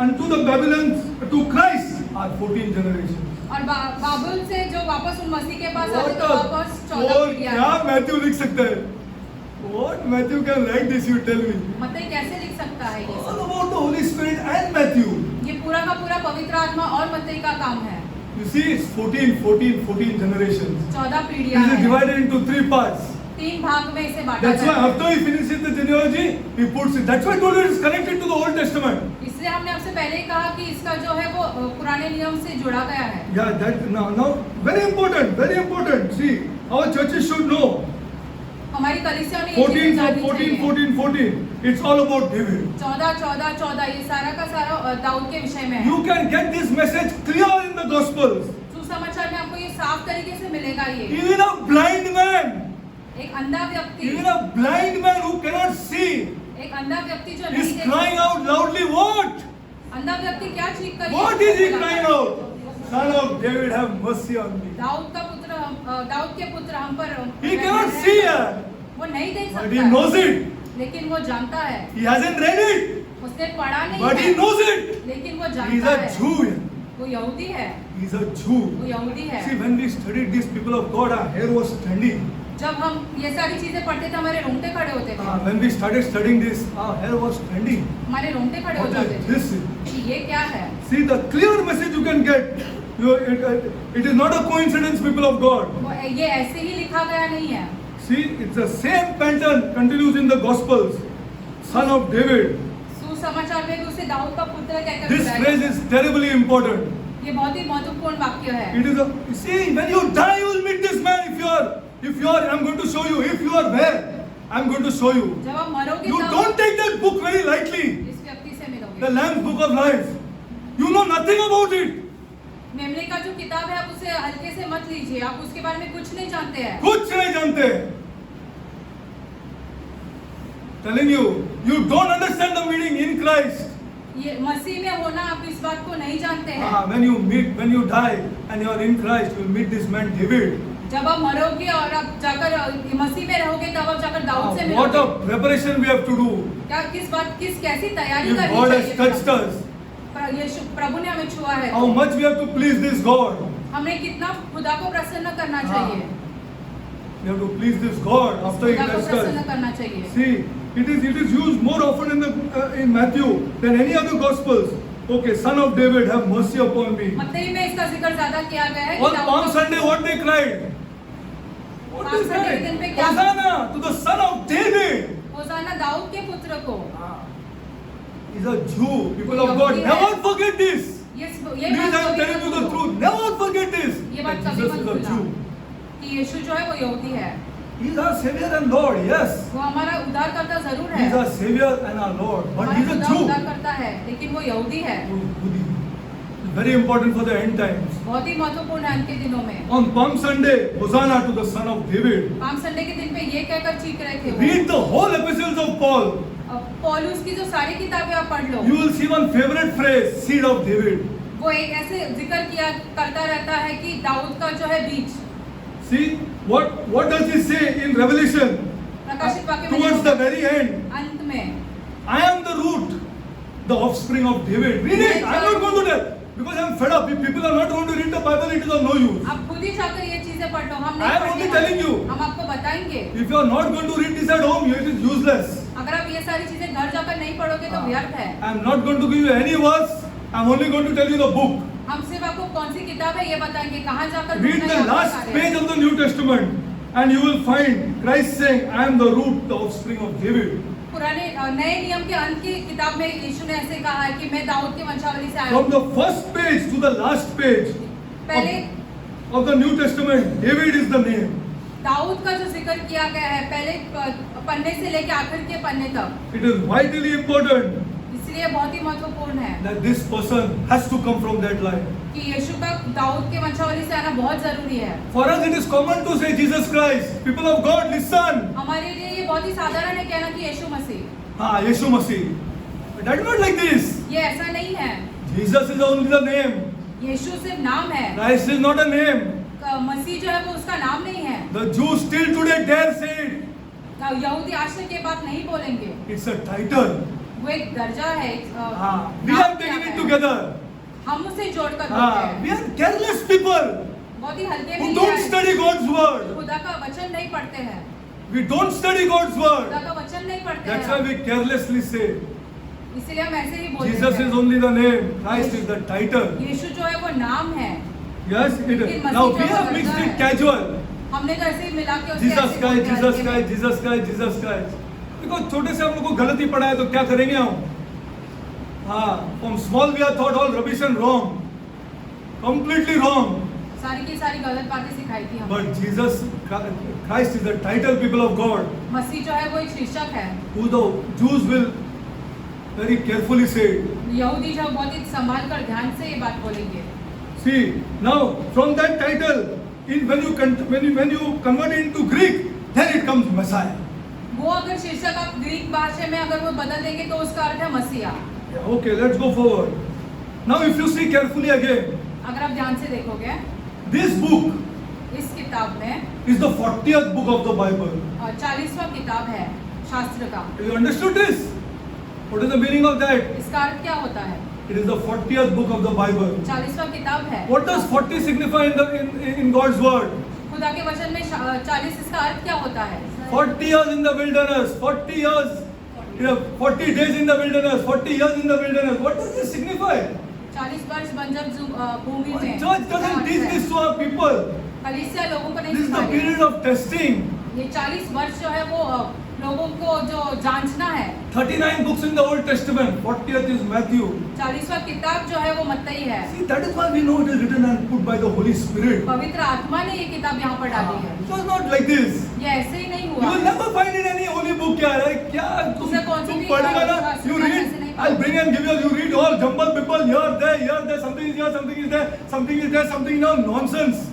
unto the Babylons to Christ are 14 generations. और बाबुल से जो वापस उन मसीह के पास आते तो वापस 14 और पीढ़ियां। क्या मैथ्यू लिख सकता है? What Matthew can write this? You tell me. मत्ती कैसे लिख सकता है ये? All about the Holy Spirit and Matthew. ये पूरा का पूरा पवित्र आत्मा और मत्ती का काम है। You see, it's 14 generations. 14 पीढ़ियां It is हैं। divided into 3 parts. 3 भाग में इसे बांटा That's why जाता है। after he finishes the genealogy, he puts it. That's why I told you it is connected to the Old Testament. इसलिए हमने आपसे पहले ही कहा कि इसका जो है वो पुराने नियम से जुड़ा गया है। Yeah, that now very important. See, our churches should know. हमारी कलीसिया ने ये चीजें जाननी चाहिए। 14. It's all about David. 14 ये सारा का सारा दाऊद के विषय में है। You can get this message clear in the Gospels. सुसमाचार में आपको ये साफ तरीके से मिलेगा ये। Even a blind man, एक अंधा व्यक्ति, even a blind man who cannot see, एक अंधा व्यक्ति जो नहीं is देख crying सकता। out loudly. What? अंधा व्यक्ति क्या चीख कर What is he crying out? Son of David, have mercy on me. Dawood के पुत्र हम पर He cannot see it, वो नहीं देख but सकता he है, knows it. लेकिन वो जानता है। He hasn't read it, उसने पढ़ा नहीं but है, he knows it. लेकिन वो He's जानता a है। Jew. वो यहूदी है, He's a Jew. वो यहूदी है। See, when we studied these people of God, our hair was standing. जब हम ये सारी चीजें पढ़ते थे हमारे रोंगटे खड़े होते थे। When we started studying this, our hair was standing. हमारे रोंगटे खड़े हो What जाते is थे this? कि ये क्या है। See, the clear message you can get. It is not a coincidence, people of God. ये ऐसे ही लिखा गया नहीं है। See, it's the same pattern continues in the Gospels. Son of David. सुसमाचार में भी उसे दाऊद का पुत्र कहकर This बुलाया phrase गया। is terribly important. ये बहुत ही महत्वपूर्ण वाक्य है। It is a, see, when you die, you will meet this man. If you are, I'm going to show you. If you are there, I'm going to show you. जब आप मरोगे You तब don't take that book very lightly. इस व्यक्ति से मिलोगे। The Lamb's Book of Life. You know nothing about it. मेमने का जो किताब है आप उसे हल्के से मत लीजिए, आप उसके बारे में कुछ नहीं जानते हैं। कुछ नहीं जानते. Telling you, you don't understand the meaning in Christ. ये मसीह में होना आप इस बात को नहीं जानते हैं। When you die and you are in Christ, you will meet this man David. जब आप मरोगे और आप जाकर मसीह में रहोगे तब आप जाकर दाऊद से What मिलोगे। a preparation we have to do. क्या कैसी तैयारी If करनी God has चाहिए। touched us, प्रभु ने हमें छुआ है। how much we have to please this God. हमें कितना खुदा को प्रसन्न करना चाहिए। We have to please this God after He खुदा को touched प्रसन्न us. करना चाहिए। See, it is used more often in Matthew than any other Gospels. Okay, Son of David, have mercy upon me. मत्ती में इसका जिक्र ज्यादा किया गया है। On Palm Sunday, what they cried? What they Palm Sunday के दिन पे cried? क्या? Hosanna to the Son of David. होसाना Dawood के पुत्र को। He's a Jew. People of God, never forget this. ये Please, बात I am कभी telling मत you the भूलो truth. Never forget this. ये बात That कभी Jesus मत is a भूलना Jew. कि यीशु जो है वो यहूदी है। He is our Savior and Lord. Yes, वो हमारा उद्धारकर्ता जरूर He है। is our Savior and our Lord. But He is a हमारा Jew. उद्धारकर्ता है, लेकिन वो यहूदी है। Very important for the end times. बहुत ही महत्वपूर्ण है अंत के दिनों में। On Palm Sunday, Hosanna to the Son of David. Palm Sunday के दिन पे ये कहकर चीख रहे थे वो। Read the whole epistles of Paul. पौलुस की जो सारी किताबें आप पढ़ लो, You will see one favorite phrase, seed of David. वो एक ऐसे जिक्र किया करता रहता है कि दाऊद का जो है बीज। See, what does he say in Revelation? प्रकाशित वाक्य में Towards the very end, अंत में I am the root, the offspring of David. Read it. I am not going to tell. Because I am fed up. If people are not going to read the Bible, it is of no use. आप खुद ही जाकर ये चीजें पढ़ लो। हम I am नहीं only पढ़ने telling you. हम आपको बताएंगे। If you are not going to read this at home, it is useless. अगर आप ये सारी चीजें घर जाकर नहीं पढ़ोगे तो व्यर्थ है। I am not going to give you any verse. I am only going to tell you the book. हम सिर्फ आपको कौन सी किताब है ये बताएंगे, कहाँ जाकर Read ढूंढना the है आपका last कार्य। page of the New Testament and you will find Christ saying, I am the root, the offspring of David. पुराने नए नियम के अंत की किताब में यीशु ने ऐसे कहा है कि मैं दाऊद की वंशावली से आया From हूँ। the first page to the last page पहले of the New Testament, David is the name. Dawood का जो जिक्र किया गया है पहले पन्ने से लेकर आखिर के पन्ने तक, It is vitally important इसलिए बहुत ही महत्वपूर्ण है that this person has to come from that line. कि यीशु का दाऊद के वंशावली से आना बहुत जरूरी है। For us, it is common to say Jesus Christ. People of God, listen. हमारे लिए ये बहुत ही साधारण है कहना कि यीशु मसीह। Ah, Yeshu Masih. But that is not like this. ये ऐसा नहीं है। Jesus is only the name. यीशु सिर्फ नाम है, Christ is not a name. मसीह जो है वो उसका नाम नहीं है। The Jews still today dare say it. यहूदी आज तक ये बात नहीं बोलेंगे, It's a title. वो एक दर्जा है, एक, Ah, we नाम are क्या taking it है। together. हम उसे जोड़कर बोलते Ah, हैं। we are careless people बहुत ही हल्के who में don't लिया है। study God's word. खुदा का वचन नहीं पढ़ते हैं, We don't study God's खुदा word. का वचन नहीं पढ़ते That's why हैं, we carelessly say इसीलिए हम ऐसे ही बोलते Jesus is हैं। only the name. Christ is the title. यीशु जो है वो नाम है, Yes, it is. लेकिन Now मसीह we जो have है mixed दर्जा it है। casual. हमने तो ऐसे ही मिला के उसे Jesus ऐसे Christ, बोलते हैं Jesus हल्के में। Christ, Jesus Christ, Jesus Christ. देखो छोटे से हम लोग को गलती पड़ा है तो क्या करेंगे हम? हाँ, from small we are taught all rubbish and wrong, completely wrong. सारी की सारी गलत बातें सिखाई थी हमें। But Jesus Christ is the title, people of God, मसीह जो है वो एक शीर्षक है। who the Jews will very carefully say. यहूदी जो बहुत ही संभाल कर ध्यान से ये बात बोलेंगे। See, now from that title, when you convert it into Greek, then it comes Messiah. वो अगर शीर्षक आप ग्रीक भाषा में अगर वो बदल देंगे तो उसका अर्थ है मसीहा। Yeah, okay, let's go forward. Now, if you see carefully again, अगर आप ध्यान से देखोगे this book इस किताब में is the 40th book of the Bible. 40वां किताब है शास्त्र का। You understood this? What is the meaning of that? इसका अर्थ क्या होता है? It is the 40th book of the Bible. 40वां किताब है। What does 40 signify in God's word? खुदा के वचन में 40 इसका अर्थ क्या होता है? 40 years in the wilderness, 40 years, 40 days in the wilderness, 40 years in the wilderness. What does this signify? 40 वर्ष बंजर भूमि Our में। church doesn't teach this to our people. कलीसिया लोगों को नहीं This is the सिखाई। period of testing. ये 40 वर्ष जो है वो लोगों को जो जांचना है। 39 books in the Old Testament, 40th is Matthew. 40वां किताब जो है वो मत्तई है। See, that is why we know it is written and put by the Holy Spirit. पवित्र आत्मा ने ये किताब यहाँ पर डाली है। It was not like this. ये ऐसे ही नहीं You हुआ। will never find in any holy book यार क्या उसे कौन सी तुम भी पढ़ेगा ना शास्त्र you में read ऐसे नहीं I'll bring and give you read all jumble people here there something is here something is there something is there something is now nonsense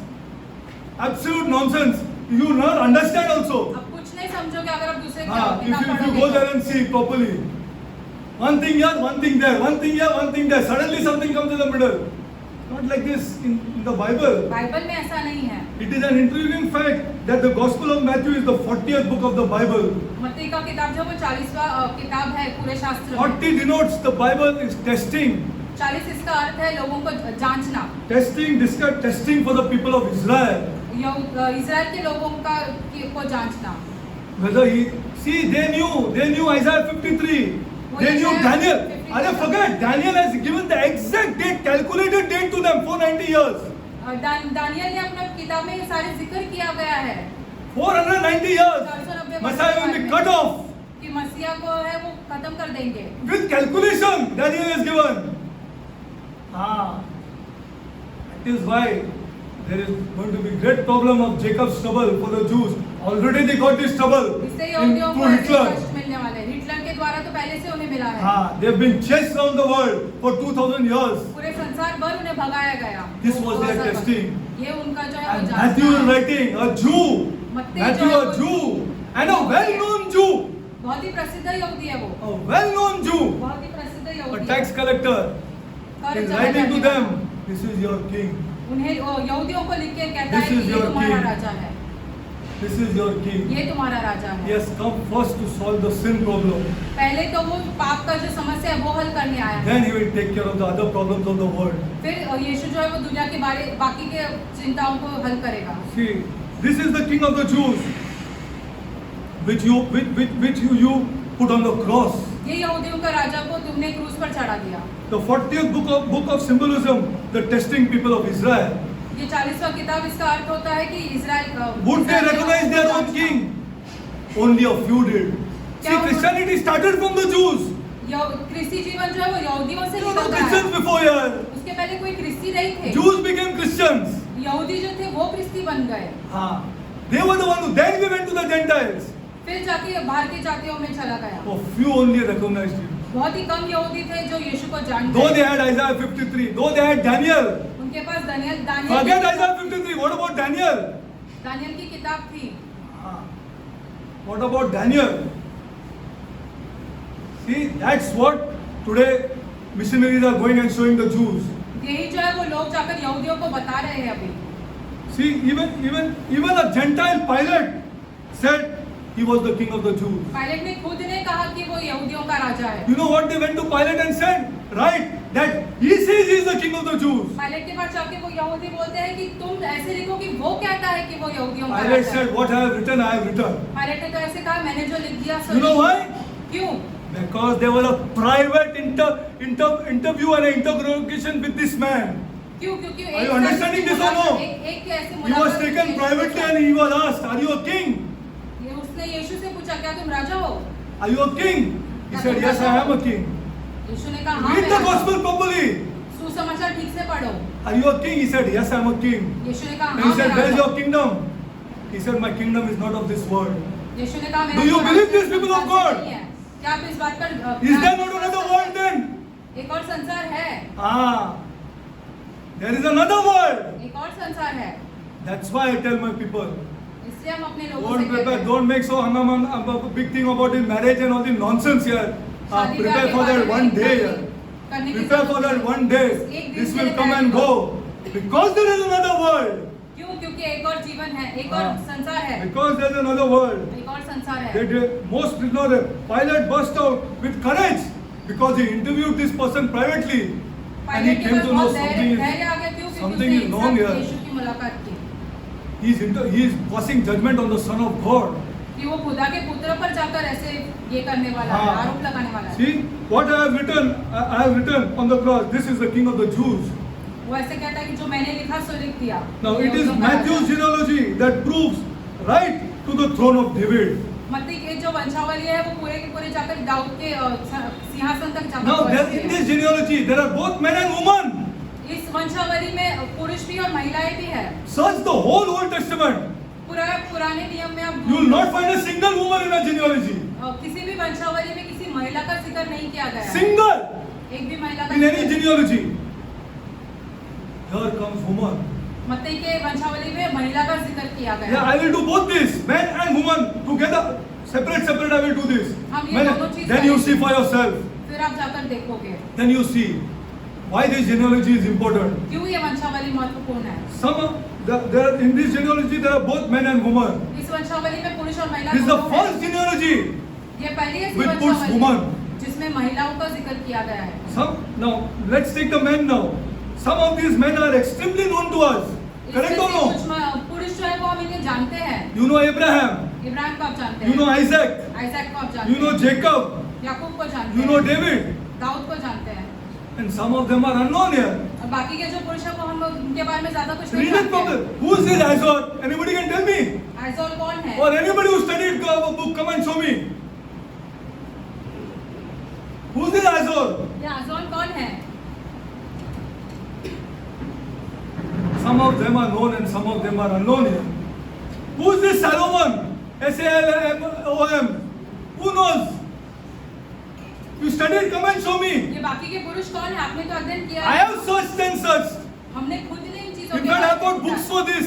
absolute nonsense you not understand also अब कुछ नहीं समझोगे अगर आप दूसरे हाँ if किताब you पढ़ोगे go there तो। and see properly one thing here one thing there one thing here one thing there suddenly something comes in the middle not like this in the Bible. Bible में ऐसा नहीं है। It is an intriguing fact that the Gospel of Matthew is the 40th book of the Bible. मत्ती का किताब जो वो 40वां किताब है पूरे शास्त्र में। 40 denotes the Bible is testing. 40 इसका अर्थ है लोगों को जांचना। Testing, describe testing for the people of Israel. Israel के लोगों को जांचना। Whether they knew Isaiah 53. They knew Daniel. I forget, Daniel has given the exact date, calculated date to them, 490 years. Daniel ने अपने किताब में ये सारे जिक्र किया गया है 490 years. 490 Messiah will be cut off. कि मसीहा को है वो खत्म कर देंगे। With calculation, Daniel is given. That is why there is going to be great problem of Jacob's trouble for the Jews. Already they got this trouble इससे through यहूदियों को ऐसे Hitler. कष्ट मिलने वाले हैं। हिटलर के द्वारा तो पहले से उन्हें मिला है। They have been chased around the world for 2000 years. पूरे संसार भर उन्हें भगाया गया। This was their testing. ये उनका जो है वो And जांचना Matthew is है। writing, a Jew. मत्ती Matthew, जो है a वो Jew. And a well-known Jew. बहुत ही प्रसिद्ध यहूदी है वो। A well-known Jew. बहुत ही प्रसिद्ध A यहूदी tax है। collector. कर He is चला writing to जाने them, वाला। this is your king. उन्हें यहूदियों को लिख के कहता This है is कि ये your तुम्हारा king. राजा है। This is your king. ये तुम्हारा राजा He है। has come first to solve the sin problem. पहले तो वो पाप का जो समस्या है वो हल करने आया है। Then he will take care of the other problems of the world. फिर यीशु जो है वो दुनिया के बाकी के चिंताओं को हल करेगा। See, this is the king of the Jews, which you put on the cross. ये यहूदियों का राजा को तुमने क्रूस पर चढ़ा दिया। The 40th book of symbolism, the testing people of Israel. ये 40वां किताब इसका अर्थ होता है कि Israel Would they recognize their own king? Only a few did. See, Christianity started from the Jews. क्रिस्ती जीवन जो है वो यहूदियों से There were no निकलता Christians है। before here. उसके पहले कोई क्रिस्ती नहीं थे। Jews became Christians. यहूदी जो थे वो क्रिस्ती बन गए। They were the one who then we went to the Gentiles. फिर जाके बाहर की जातियों में चला गया। Oh, few only recognized him. बहुत ही कम यहूदी थे जो यीशु को जानते Though they had Isaiah 53, though they had Daniel. उनके पास Daniel Forget Isaiah 53. What about Daniel? Daniel की किताब थी। What about Daniel? See, that's what today missionaries are going and showing the Jews. यही जो है वो लोग जाकर यहूदियों को बता रहे हैं अभी। See, even a Gentile Pilate said he was the king of the Jews. Pilot ने खुद ने कहा कि वो यहूदियों का राजा है। You know what they went to Pilate and said? Right, that he says he is the king of the Jews. Pilot के पास जाके वो यहूदी बोलते हैं कि तुम ऐसे लिखो कि वो कहता है कि वो यहूदियों का Pilate राजा said, है। what I have written, I have written. Pilot ने तो ऐसे कहा मैंने जो लिख दिया सो You know लिख why? दिया। क्यों? Because there was a private interview and interrogation with this man. क्यों? क्योंकि Are you understanding this or no? एक ऐसे He was taken privately and he was asked, are you a king? उसने यीशु से पूछा क्या तुम राजा हो? Are you a king? He said, yes, I am a king. यीशु ने कहा हाँ Read मैं the राजा हूँ। gospel properly. सुसमाचार ठीक से पढ़ो। Are you a king? He said, yes, I am a king. यीशु ने कहा And हाँ he said, मैं where is राजा your हूँ। kingdom? He said, my kingdom is not of this world. यीशु ने कहा Do you believe this, people of God? क्या आप इस बात पर Is there not another world then? एक और संसार है। There is another world. एक और संसार है। That's why I tell my people, इसलिए हम अपने लोगों से don't कहते prepare, हैं don't make so a big thing about the marriage and all the nonsense here. शादी ब्याह Prepare के for बारे that में one day. करने की Prepare for जरूरत that नहीं। one day. एक दिन This के will लिए come तैयारी and करो। go. Because there is another world. क्यों? क्योंकि एक और जीवन है, एक और संसार है, Because there is another world. एक और संसार है। Most did not. Pilate burst out with courage because he interviewed this person privately. And he pilot के came पास to know बहुत धैर्य आ गया क्यों? क्योंकि something उसने is एक wrong साथ here. यीशु की मुलाकात की। He is passing judgment on the Son of God. कि वो खुदा के पुत्र पर जाकर ऐसे ये करने वाला है, हाँ। आरोप लगाने वाला है। See what I have written. I have written on the cross. This is the King of the Jews. वो ऐसे कहता है कि जो मैंने लिखा सो लिख दिया। Now ये it is उनका Matthew's Raja. genealogy that proves right to the throne of David. मत्ती की जो वंशावली है वो पूरे के पूरे जाकर दाऊद के सिंहासन तक जाकर Now there, पहुंचती in है। this genealogy there are both men and women. इस वंशावली में पुरुष भी और महिलाएं भी है। Search the whole Old Testament. पुराने नियम में आप You will not find a single woman in a genealogy. किसी भी वंशावली में किसी महिला का जिक्र नहीं किया गया है। Single एक भी महिला का in any जिक्र- genealogy. Here comes woman. मत्ती के वंशावली में महिला का जिक्र किया गया Yeah, है। I will do both this, men and woman together. Separate. I will do this. हम ये दोनों चीज़ Then you करेंगे। see for yourself. फिर आप जाकर देखोगे Then you see why this genealogy is important. क्यों ये वंशावली महत्वपूर्ण है। There in this genealogy there are both men and woman. इस वंशावली में पुरुष और महिला This is the दोनों हैं। first genealogy ये पहली ऐसी which puts वंशावली woman. जिसमें महिलाओं का जिक्र किया गया है। Now let's take the men now. Some of these men are extremely known to us. Correct or इसमें no? से कुछ पुरुष जो है वो हम इन्हें जानते हैं। You know Abraham. इब्राहिम को आप जानते You हैं। know Isaac. आइजैक को आप जानते You know हैं। Jacob. याकूब को जानते You know हैं। David. दाऊद को जानते हैं। And some of them are unknown here. और बाकी के जो पुरुष हैं वो हम लोग उनके बारे में ज्यादा कुछ नहीं Read it जानते properly. Who is this Azor? Anybody can tell me? Aizawl कौन है? Or anybody who studied a book, come and show me. Who is this Azor? ये आइजोल कौन है? Some of them are known and some of them are unknown here. Who is this Salomon? Salmon. Who knows? You studied, come and show me. ये बाकी के पुरुष कौन है? आपने तो अध्ययन किया I है। have searched and searched. हमने खुद ने इन चीजों In के fact, I बारे have bought में books पढ़ा। for this.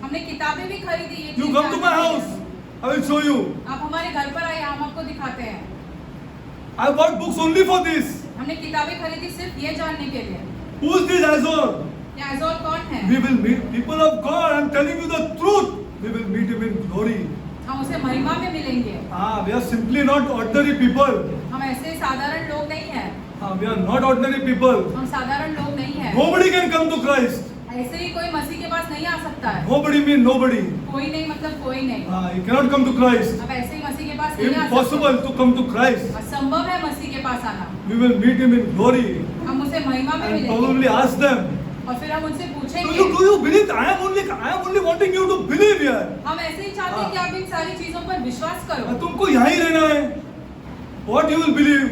हमने किताबें भी खरीदी ये You cheese come to my जानने के house. लिए। I will show you. आप हमारे घर पर आए हम आपको दिखाते हैं। I have bought books only for this. हमने किताबें खरीदी सिर्फ ये जानने के लिए। Who is this Azor? ये आइजोल कौन है? We will meet people of God. I am telling you the truth. We will meet him in glory. हम उसे महिमा में मिलेंगे। We are simply not ordinary people. हम ऐसे साधारण लोग नहीं हैं। We are not ordinary people. हम साधारण लोग नहीं हैं। Nobody can come to Christ. ऐसे ही कोई मसीह के पास नहीं आ सकता है। Nobody means nobody. कोई नहीं मतलब कोई नहीं। You cannot come to Christ. अब ऐसे ही मसीह के पास नहीं आ Impossible सकते। to come to Christ. असंभव है मसीह के पास आना। We will meet him in glory हम उसे महिमा में and मिलेंगे probably ask them, और फिर हम उनसे do पूछेंगे। you believe? I am only wanting you to believe here. हम ऐसे ही चाहते हैं कि आप इन सारी चीजों पर विश्वास करो। तुमको यहाँ ही रहना है. What you will believe?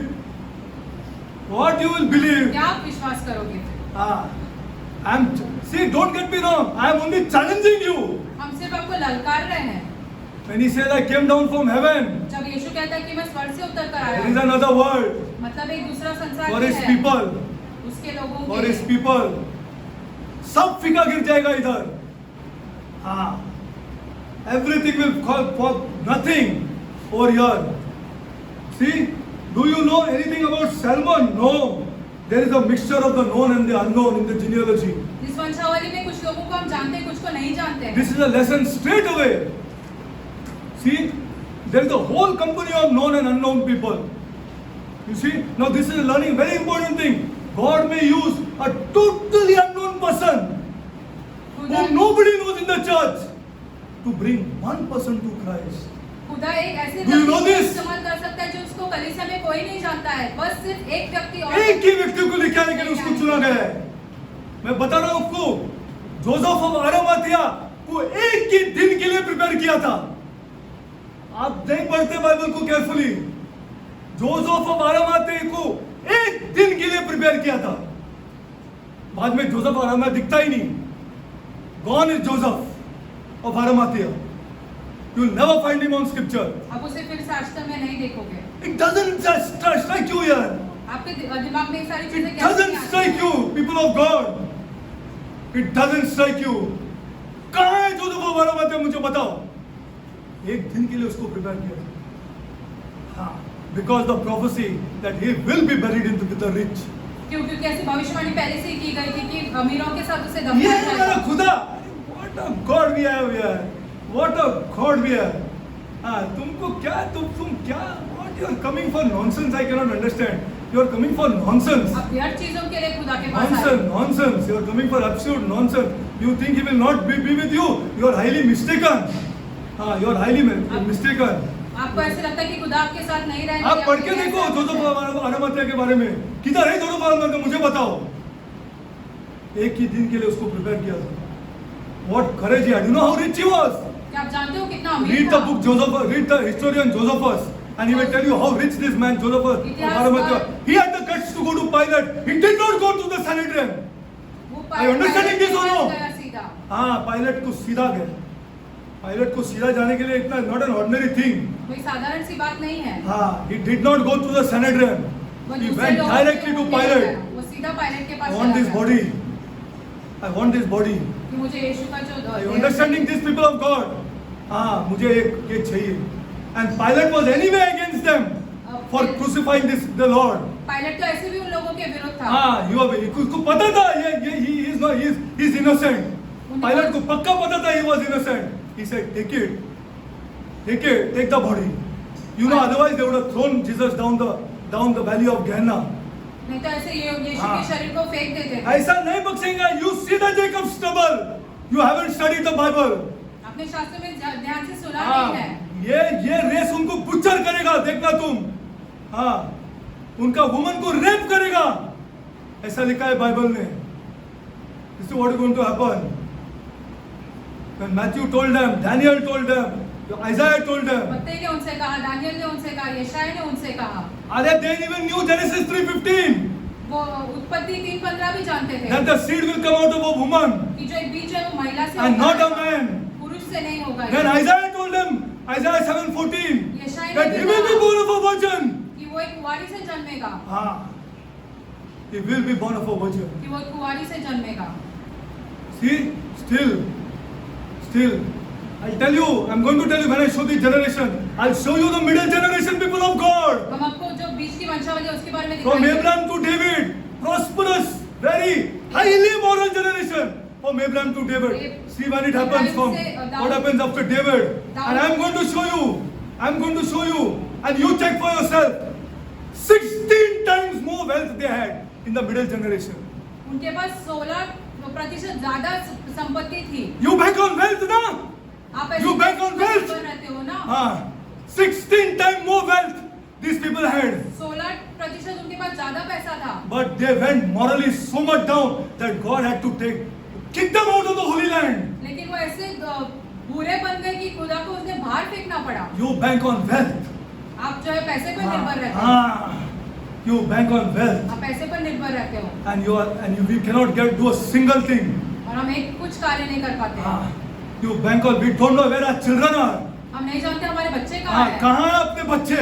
What you will believe? क्या आप विश्वास करोगे? See, don't get me wrong. I am only challenging you. हम सिर्फ आपको ललकार रहे हैं। When he says, I came down from heaven, जब यीशु कहता है कि मैं स्वर्ग से उतर कर आया there is हूँ, another world मतलब एक दूसरा संसार for भी his है people. उसके लोगों For के his लिए। people. सब फीका गिर जाएगा इधर. Everything will call for nothing over here. See, do you know anything about Salmon? No. There is a mixture of the known and the unknown in the genealogy. इस वंशावली में कुछ लोगों को हम जानते हैं, कुछ को नहीं जानते हैं। This is a lesson straight away. See, there is a whole company of known and unknown people. You see, now this is a learning very important thing. God may use a totally unknown person खुदा whom nobody knows in the church to bring one person to Christ. खुदा एक ऐसे Do you know व्यक्ति को this? इस्तेमाल कर सकता है जो उसको कलीसिया में कोई नहीं जानता है, बस सिर्फ एक व्यक्ति और एक ही व्यक्ति को लेके आने के लिए उसको चुना गया है. मैं बता रहा हूं आपको, जोसेफ ऑफ अरिमथिया को एक ही दिन के लिए प्रिपेयर किया था. आप नहीं पढ़ते बाइबल को केयरफुली. जोसेफ ऑफ अरिमथिया को एक दिन के लिए प्रिपेयर किया था. बाद में जोसेफ ऑफ अरिमथिया दिखता ही नहीं. Gone is Joseph of Arimathea. You will never find him on scripture. आप उसे फिर शास्त्र में नहीं देखोगे। It doesn't just strike you here. आपके दिमाग में ये सारी चीजें It कैसे doesn't नहीं आती? strike you, people of God. It doesn't strike you. कहाँ है जोसेफ ऑफ अरिमथिया, मुझे बताओ. एक दिन के लिए उसको प्रिपेयर किया. Because the prophecy that he will be buried with the rich. क्यों? क्योंकि ऐसी भविष्यवाणी पहले से ही की गई थी कि अमीरों के साथ उसे ये दफनाया हमारा जाएगा। खुदा. What a God we have here. What a God we have. तुमको क्या तुम क्या? What you are coming for nonsense? I cannot understand. You are coming for nonsense. आप व्यर्थ चीजों के लिए खुदा के पास आए। Nonsense, nonsense. You are coming for absolute nonsense. You think he will not be with you? You are highly mistaken. You are highly mistaken. आपको ऐसे लगता है कि खुदा आपके साथ नहीं रहेंगे। आप पढ़ के देखो जोसेफ ऑफ अरिमथिया के बारे में. किधर है जोसेफ ऑफ अरिमथिया, मुझे बताओ. एक ही दिन के लिए उसको प्रिपेयर किया था. What courage he had. You know how rich he was. क्या आप जानते हो कितना अमीर Read था? the book Joseph, read the historian Josephus, and he will tell you how rich this man Joseph of Arimathea. He had the guts to go to Pilate. He did not go to the Sanhedrin. वो Are you understanding this or no? गया सीधा। Pilot को सीधा गए. Pilot को सीधा जाने के लिए इतना not an ordinary thing. कोई साधारण सी बात नहीं है। He did not go to the Sanhedrin. वो He दूसरे went लोगों directly के to मुंह में Pilate. गया। वो सीधा पायलट के I पास want चला this गया। body. I want this body. कि मुझे यीशु का जो Are you understanding this, people of God? मुझे एक ये चाहिए. And Pilate was anyway against them for crucifying the Lord. Pilot तो ऐसे भी उन लोगों के विरुद्ध था। उसको पता था he is innocent. Pilate को पक्का पता था he was innocent. He said, take the body. You know, otherwise they would have thrown Jesus down the valley of Gehenna. नहीं तो ऐसे यीशु के शरीर को फेंक देते थे। ऐसा नहीं बख्शेंगे. You see the Jacob's trouble. You haven't studied the Bible. आपने शास्त्र में ध्यान से सुना नहीं है। ये रेस उनको बुच्चर करेगा, देखना तुम. उनका वुमन को रेप करेगा, ऐसा लिखा है बाइबल में. This is what is going to happen. When Matthew told them, Daniel told them, Isaiah told them. मत्ती ने उनसे कहा, दानियल ने उनसे कहा, यशायाह ने उनसे कहा. They even knew Genesis 3:15. वो उत्पत्ति 3:15 भी जानते थे। That the seed will come out of a woman कि जो एक बीज है वो महिला से and होगा, not a man. पुरुष से नहीं होगा। Then Isaiah told them, Isaiah 7:14, यशायाह that ने he भी will be कहा born of a virgin. कि वो एक कुंवारी से जन्मेगा। He will be born of a virgin. कि वो एक कुंवारी से जन्मेगा। See, still, I'll tell you, I'm going to tell you when I show the generation, I'll show you the middle generation, people of God. हम आपको जो बीच की वंशावली है उसके बारे में From दिखाएंगे। Abraham to David, prosperous, very highly moral generation. From Abraham to David. See when it happens from, what happens after David. And I'm going to show you, and you check for yourself. 16 times more wealth they had in the middle generation. उनके पास 16 प्रतिशत ज्यादा संपत्ति थी, You bank on wealth, na? आप You bank on wealth. पर रहते हो ना, Ah, 16 times more wealth these people had. 16% उनके पास ज्यादा पैसा था, But they went morally so much down that God had to kick them out of the Holy Land. लेकिन वो ऐसे बुरे बन गए कि खुदा को उसने बाहर फेंकना पड़ा। You bank on wealth. आप जो है पैसे पर निर्भर रहते हो, You bank on wealth. आप पैसे पर निर्भर रहते हो, And we cannot do a single thing. और हम एक कुछ कार्य नहीं कर पाते हैं। You bank on, we don't know where our children are. हम नहीं जानते हमारे बच्चे कहाँ हैं, कहाँ हैं अपने बच्चे,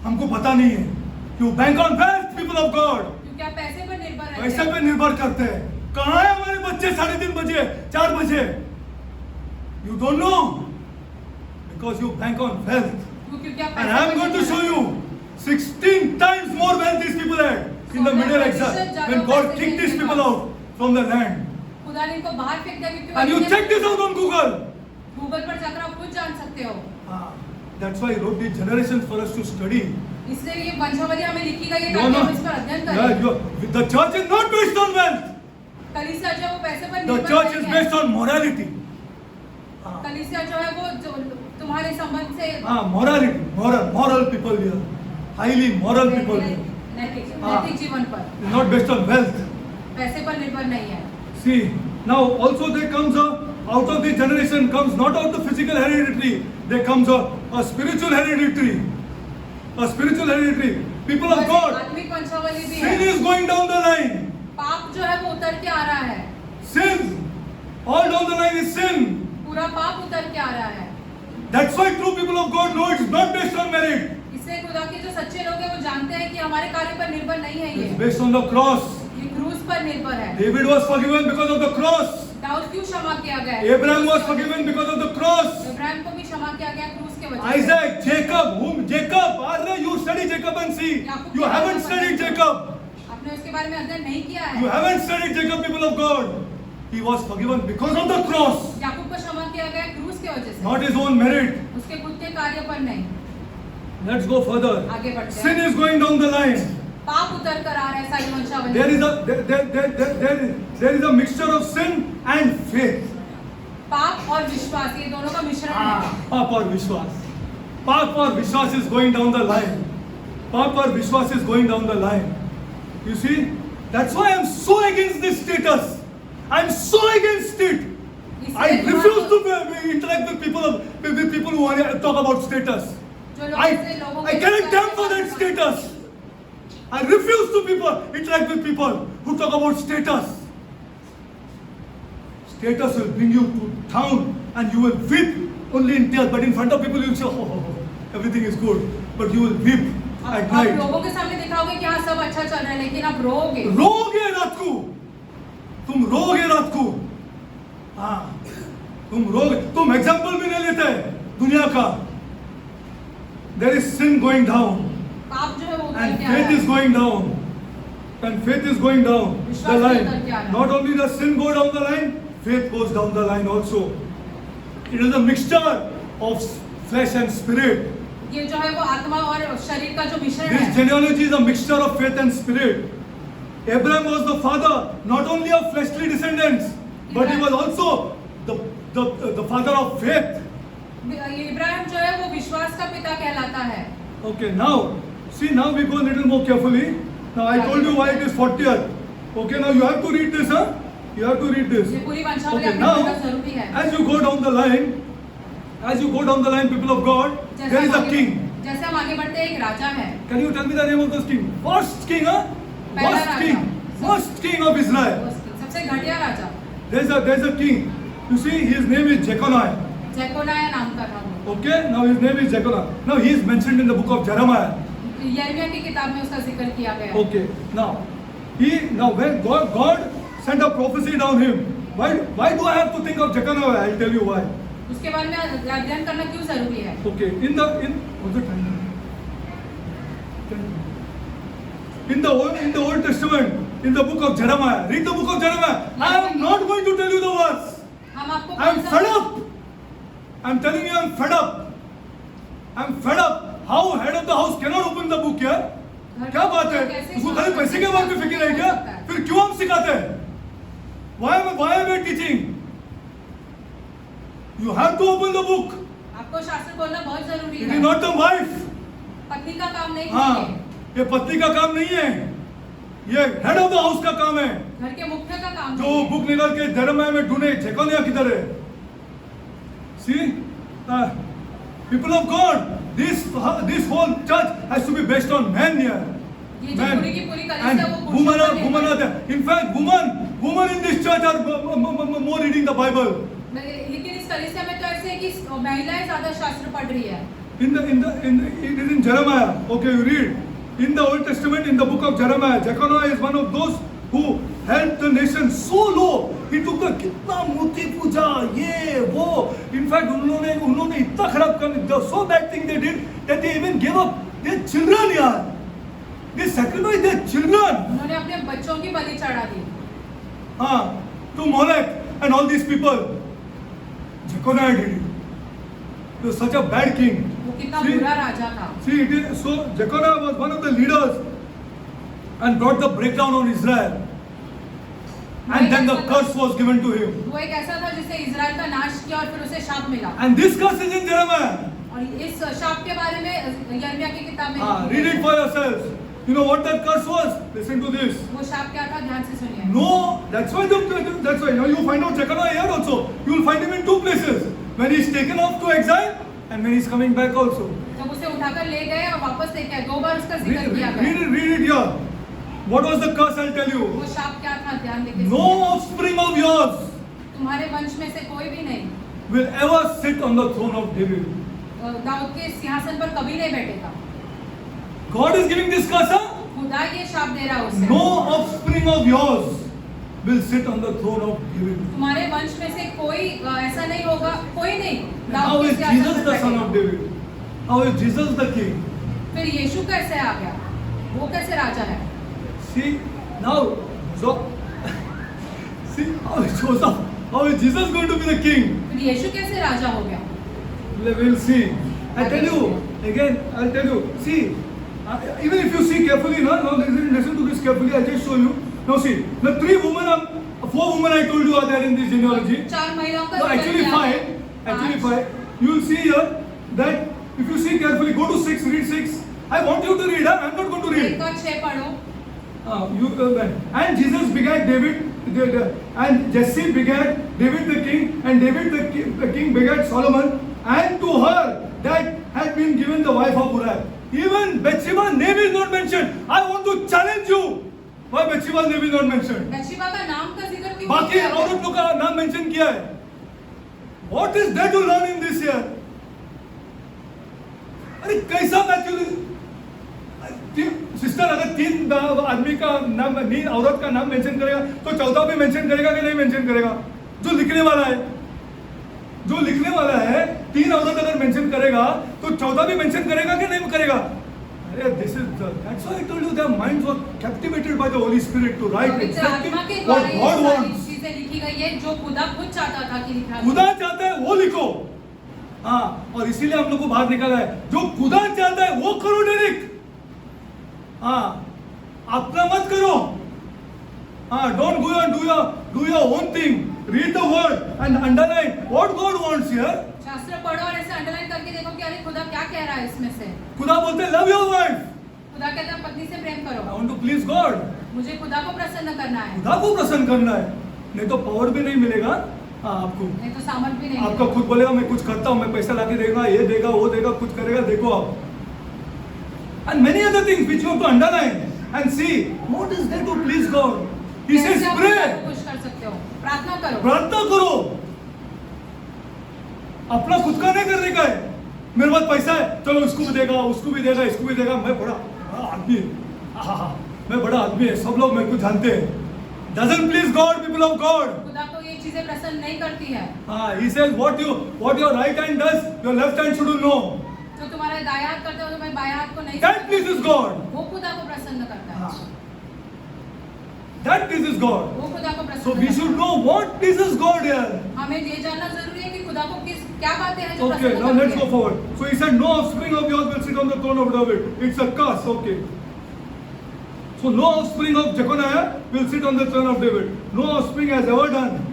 हमको पता नहीं है. You bank on wealth, people of God. क्योंकि आप पैसे पर निर्भर रहते पैसे हो। पे निर्भर करते हैं. कहाँ है हमारे बच्चे 3:30 बजे 4 बजे? You don't know because you bank on wealth. क्योंकि आप And पैसे I am पर going to निर्भर show रहते हो। you 16 times more wealth these people had in the Middle Exile when God kicked these people out from the land. खुदा ने इनको बाहर फेंक दिया क्योंकि And you check this out on Google. Google पर जाकर आप खुद जान सकते हो। That's why I wrote these generations for us to study. इसलिए ये वंशावली हमें लिखी गई है No, ताकि no. हम इस पर अध्ययन Yeah, करें। the church is not based on wealth. कलीसिया जो है वो पैसे पर The निर्भर church is नहीं है। based on morality. कलीसिया जो है वो जो तुम्हारे संबंध से Morality, moral people here, highly moral people here. नैतिक जीवन पर, It's not based on wealth. पैसे पर निर्भर नहीं है। See, now also there comes out of this generation comes not out the physical hereditary, there comes a spiritual hereditary. A spiritual hereditary. People of God, आत्मिक वंशावली भी sin है। is going down the line. पाप जो है वो उतर के आ रहा है, Sin, all down the line is sin. पूरा पाप उतर के आ रहा है। That's why true people of God know it's not based on merit. इससे खुदा के जो सच्चे लोग हैं वो जानते हैं कि हमारे कार्य पर निर्भर नहीं है It's ये based on the cross. क्रूस पर निर्भर है। David was forgiven because of the cross. Dawood क्यों क्षमा किया गया? Abraham was forgiven because of the cross. Ibrahim को भी क्षमा किया गया क्रूस के वजह से। Isaac, Jacob, you study Jacob and see. You haven't studied Jacob. आपने उसके बारे में अध्ययन नहीं किया You है। haven't studied Jacob, people of God. He was forgiven because of the cross, याकूब को क्षमा किया गया क्रूस के वजह से, not his own merit. उसके खुद के कार्य पर नहीं। Let's go further. आगे बढ़ते Sin हैं। is going down the line. पाप उतर कर आ रहा है सारी वंशावली। There is a mixture of sin and faith. पाप और विश्वास ये दोनों का मिश्रण है। पाप और विश्वास. पाप और विश्वास is going down the line. पाप और विश्वास is going down the line. You see, that's why I'm so against this status. I'm so against it. I refuse to interact with people who want to talk about status. I cannot stand for that status. I refuse to interact with people who talk about status. Status will bring you to town and you will weep only in tears, but in front of people you will say, oh, everything is good, but you will weep at आप night. लोगों के सामने दिखाओगे कि हाँ सब अच्छा चल रहा है, लेकिन आप रोओगे। रोगे रात को, तुम रोगे रात को, हाँ, तुम रोगे, तुम एग्जाम्पल भी नहीं लेते दुनिया का. There is sin going down. पाप जो है वो उतर And के आ faith रहा is है। going down. And faith is going down the विश्वास उतर के आ line. रहा है। Not only does sin go down the line, faith goes down the line also. It is a mixture of flesh and spirit. ये जो है वो आत्मा और शरीर का जो मिश्रण This है। genealogy is a mixture of faith and spirit. Abraham was the father not only of fleshly descendants, but he was also the father of faith. Ibrahim जो है वो विश्वास का पिता कहलाता है। Okay, now we go a little more carefully. Now I told you why it is 40th. Okay, now you have to read this, huh? You have to read this. ये पूरी वंशावली Okay, आपको now पढ़ना जरूरी है। as you go down the line, people of God, there is a king. जैसे हम आगे बढ़ते हैं, एक राजा है। Can you tell me the name of this king? First king, huh? पहला First Raja. king. First king of Israel. सबसे घटिया राजा There's a king. You see, his name is Jeconiah. जेकोनिया नाम का था वो। Okay, now his name is Jeconiah. Now he is mentioned in the book of Jeremiah. यिर्मयाह की किताब में उसका जिक्र किया गया है। Okay, now when God sent a prophecy down him, why do I have to think of Jeconiah? I'll tell you why. उसके बारे में अध्ययन करना क्यों जरूरी है? Okay, what's the time? In the Old Testament, in the book of Jeremiah, read the book of Jeremiah. I am not going to tell you the verse. हम आपको I am fed up. I'm telling you, I'm fed up. I'm fed up. How head of the house cannot open the book here? क्या बात है? उसको खाली पैसे के बारे में फिक्र है क्या? फिर क्यों हम सिखाते हैं? Why am I teaching? You have to open the book. आपको शास्त्र बोलना बहुत जरूरी It है। is not the wife. पत्नी का काम नहीं है हाँ, ये पत्नी का काम नहीं है, ये हेड ऑफ द हाउस का काम है। घर के मुख्य का काम जो नहीं है। बुक निकाल के जरमाया में ढूंढे जेकोनिया किधर है? See, people of God, this whole church has to be based on men here. ये जो पूरी की पूरी कलिसिया And वो पुरुषों पर निर्भर women are है। there. In fact, women in this church are more reading the Bible. लेकिन इस कलिसिया में तो ऐसे है कि महिलाएं ज्यादा शास्त्र पढ़ रही है। It is in Jeremiah. Okay, you read. In the Old Testament, in the book of Jeremiah, Jeconiah is one of those who helped the nation so low. He took the कितना मूर्ति पूजा ये वो. In fact, उन्होंने इतना खराब कर दिया. So bad thing they did that they even gave up their children यार. They sacrificed their children. उन्होंने अपने बच्चों की बलि चढ़ा दी। हाँ, to Molech and all these people. Jeconiah did it. He was such a bad king. वो कितना बुरा राजा था। See, it is, so Jeconiah was one of the leaders and brought the breakdown on Israel. And then the curse was given to him. वो एक ऐसा था जिसने Israel का नाश किया और फिर उसे शाप मिला। And this curse is in Jeremiah. और इस शाप के बारे में यिर्मयाह की किताब में Read it for yourselves. You know what that curse was? Listen to this. वो शाप क्या था, ध्यान से सुनिए। No, that's why now you find out Jeconiah here also. You will find him in two places. When he is taken off to exile and when he is coming back also. जब उसे उठाकर ले गए और वापस लेके आए, दो बार उसका जिक्र किया गया। Read it here. What was the curse? I'll tell you. वो शाप क्या था, ध्यान देके No सुनिए। offspring of yours तुम्हारे वंश में से कोई भी नहीं will ever sit on the throne of David. Dawood के सिंहासन पर कभी नहीं बैठेगा। God is giving this curse, huh? खुदा ये शाप दे रहा है उसे। No offspring of yours will sit on the throne of David. तुम्हारे वंश में से कोई ऐसा नहीं होगा, कोई नहीं And how दाऊद के is सिंहासन Jesus पर the son of बैठेगा। David? How is Jesus the king? फिर यीशु कैसे आ गया, वो कैसे राजा है? See now, so see how it shows up. How is Jesus going to be the king? फिर यीशु कैसे राजा हो गया? We'll see. I tell you again. I'll tell you. See, even if you see carefully, now listen to this carefully. I'll just show you. Now see, the four women I told you are there in this genealogy. चार महिलाओं का No, जिक्र actually किया five. है। Actually पांच। 5. You will see here that if you see carefully, go to 6. Read 6. I want you to read. I'm not going to read. एक और छह पढ़ो। And Jesus begat David, and Jesse begat David the king, and David the king begat Solomon, and to her that had been given the wife of Uriah. Even Bathsheba's name is not mentioned. I want to challenge you. Why Bathsheba's name is not mentioned? बत्शेबा का नाम का जिक्र क्यों बाकी किया गया? औरतों का नाम मेंशन किया है. What is there to learn in this year? अरे कैसा मैथ्यू सिस्टर अगर तीन आदमी का नाम औरत का नाम मेंशन करेगा तो चौथा भी मेंशन करेगा कि नहीं मेंशन करेगा? जो लिखने वाला है तीन औरत अगर मेंशन करेगा तो चौथा भी मेंशन करेगा कि नहीं करेगा? अरे this is that's why I told you their minds were captivated by the Holy Spirit to write पवित्र exactly आत्मा के what द्वारा ये God सारी wants. चीजें लिखी गई है जो खुदा खुद चाहता था कि लिखा खुदा चाहता है वो लिखो. हाँ, और इसीलिए हम लोग को बाहर निकाला है. जो खुदा चाहता है वो करो डायरेक्ट. हाँ, अपना मत करो. हाँ, don't go and do your own thing. Read the word and underline what God wants here. शास्त्र पढ़ो और ऐसे अंडरलाइन करके देखो कि अरे खुदा क्या कह रहा है इसमें से। खुदा बोलते हैं love your wife. खुदा कहता है पत्नी से प्रेम I करो। want to please God. मुझे खुदा को प्रसन्न करना है, खुदा को प्रसन्न करना है. नहीं तो पावर भी नहीं मिलेगा. हाँ, आपको नहीं तो सामर्थ भी नहीं आपका मिलेगा। खुद बोलेगा मैं कुछ करता हूँ, मैं पैसा लाके देगा, ये देगा, वो देगा, कुछ करेगा. देखो आप. And many other things which you have to underline and see what is there to please God. He says कैसे आप pray. खुदा को खुश कर सकते हो? प्रार्थना करो। प्रार्थना करो. अपना खुद का नहीं करने का है. मेरे पास पैसा है, चलो इसको भी देगा, उसको भी देगा, इसको भी देगा. मैं बड़ा आदमी है. मैं बड़ा आदमी है. सब लोग मेरे को जानते हैं. Doesn't please God, people of God. खुदा को ये चीजें प्रसन्न नहीं करती है। He says what your right hand does, your left hand shouldn't know. जो तुम्हारे दायां हाथ करते हो तुम्हारे बायां हाथ को नहीं That pleases God. वो खुदा को प्रसन्न करता है। That pleases God. वो खुदा को So प्रसन्न we करता should है। know what pleases God here. हमें ये जानना जरूरी है कि खुदा को क्या बातें हैं जो Okay, प्रसन्न now let's करती go है। forward. So he said, no offspring of yours will sit on the throne of David. It's a curse. Okay. So no offspring of Jeconiah will sit on the throne of David. No offspring has ever done.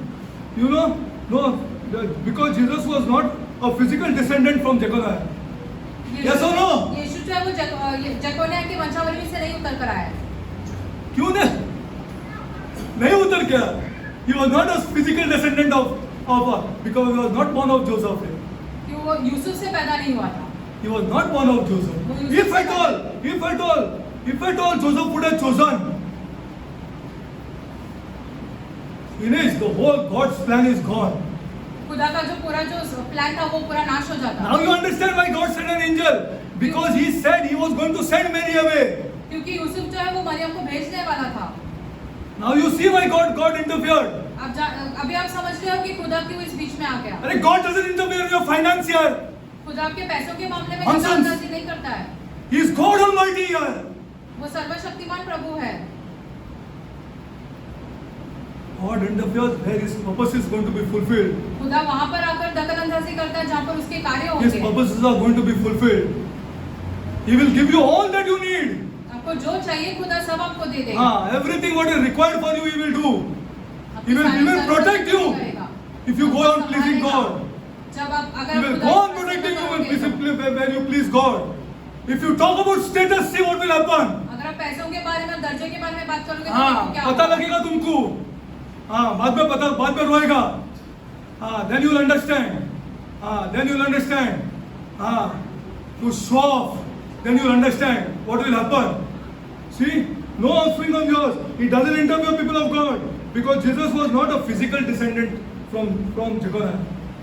You know, because Jesus was not a physical descendant from Jeconiah. Yes or no? यीशु जो है वो जकोनिया की वंशावली में से नहीं उतर कर आया है। क्यों नहीं उतर गया? He was not a physical descendant because he was not born of Joseph. क्यों वो यूसुफ से पैदा नहीं हुआ था? He was not born of Joseph. If at all Joseph would have chosen, finished, the whole God's plan is gone. खुदा का जो पूरा जो प्लान था वो पूरा नाश हो जाता। Now you understand why God sent an angel, because he said he was going to send Mary away. क्योंकि यूसुफ जो है वो मरियम को भेजने वाला था। Now you see why God interfered. अभी आप समझ रहे हो कि खुदा क्यों इस बीच में आ गया? अरे God doesn't interfere in your finance here. खुदा आपके पैसों के मामले में Nonsense. दखलअंदाजी नहीं करता है। He is God Almighty here. वो सर्वशक्तिमान प्रभु है। God interferes where His purpose is going to be fulfilled. खुदा वहाँ पर आकर दखलअंदाजी करता है जहाँ पर उसके कार्य His होंगे। purposes are going to be fulfilled. He will give you all that you need. आपको जो चाहिए खुदा सब आपको दे देगा। Everything what is required for you, He will do. आपकी He will सारी protect जरूरतें you पूरी करेगा। if you go on pleasing संभालेगा। God. जब आप He अगर will खुदा go on की protecting you करोगे when you please God. If you talk about status, see what will happen. अगर आप पैसों के बारे में दर्जे के बारे में बात करोगे तो हाँ, देखो क्या पता होगा। लगेगा तुमको। हाँ, बाद में रोएगा। हाँ, then you'll understand. हाँ, then you'll understand. हाँ, to show off, then you'll understand what will happen. See, no offspring of yours. He doesn't interview people of God because Jesus was not a physical descendant from Jeconiah.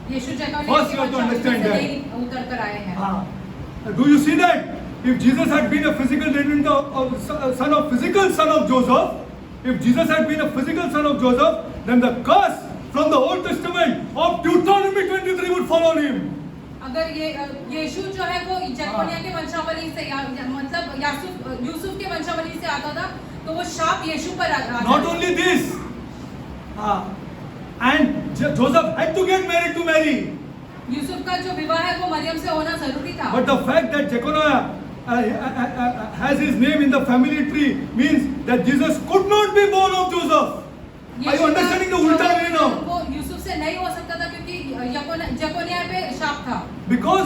Yeshu जकोनिया First की you have to वंशावली understand से that. नहीं उतर कर आए हैं। हाँ, do you see that? If Jesus had been a physical descendant son of Joseph, if Jesus had been a physical son of Joseph, then the curse from the Old Testament of Deuteronomy 23 would fall on him. अगर ये यीशु जो है वो जकोनिया के वंशावली से मतलब यूसुफ के वंशावली से आता था तो वो शाप यीशु पर आता। Not only this, and Joseph had to get married to Mary. Yusuf का जो विवाह है वो मरियम से होना जरूरी था। But the fact that Jeconiah has his name in the family tree means that Jesus could not be born of Joseph. Are you understanding the ulta way now? वो यूसुफ से नहीं हो सकता था क्योंकि जकोनिया पे शाप था। Because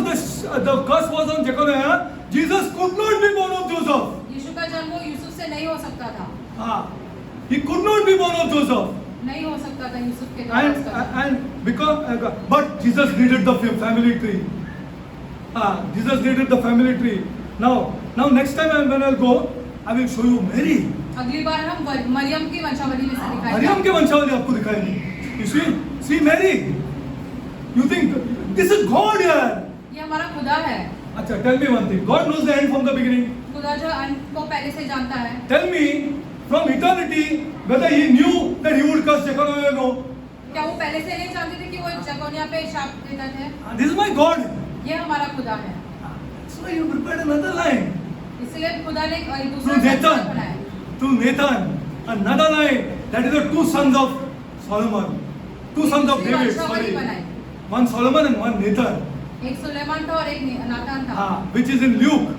the curse was on Jeconiah, Jesus could not be born of Joseph. यीशु का जन्म वो यूसुफ से नहीं हो सकता था। He could not be born of Joseph. नहीं हो सकता था यूसुफ के द्वारा। And because but Jesus needed the family tree. Jesus needed the family tree. Now next time when I'll go, I will show you Mary. अगली बार हम मरियम की वंशावली में से दिखाएंगे। मरियम के वंशावली आपको दिखाएंगे। You see Mary. You think this is God here? ये हमारा खुदा है। अच्छा, tell me one thing. God knows the end from the beginning. खुदा जो अंत को पहले से जानता है। Tell me from eternity whether he knew that he would curse Jeconiah or no. क्या वो पहले से नहीं जानते थे कि वो जकोनिया पे शाप देता थे? This is my God. ये हमारा खुदा है। So you prepared another line. इसलिए खुदा ने एक दूसरा Through शब्द Nathan. बनाया। Through Nathan. Another line. That is the two sons of Solomon. Two sons of David. Sorry. One Solomon and one Nathan. एक सुलेमान था और एक नातान था। Which is in Luke.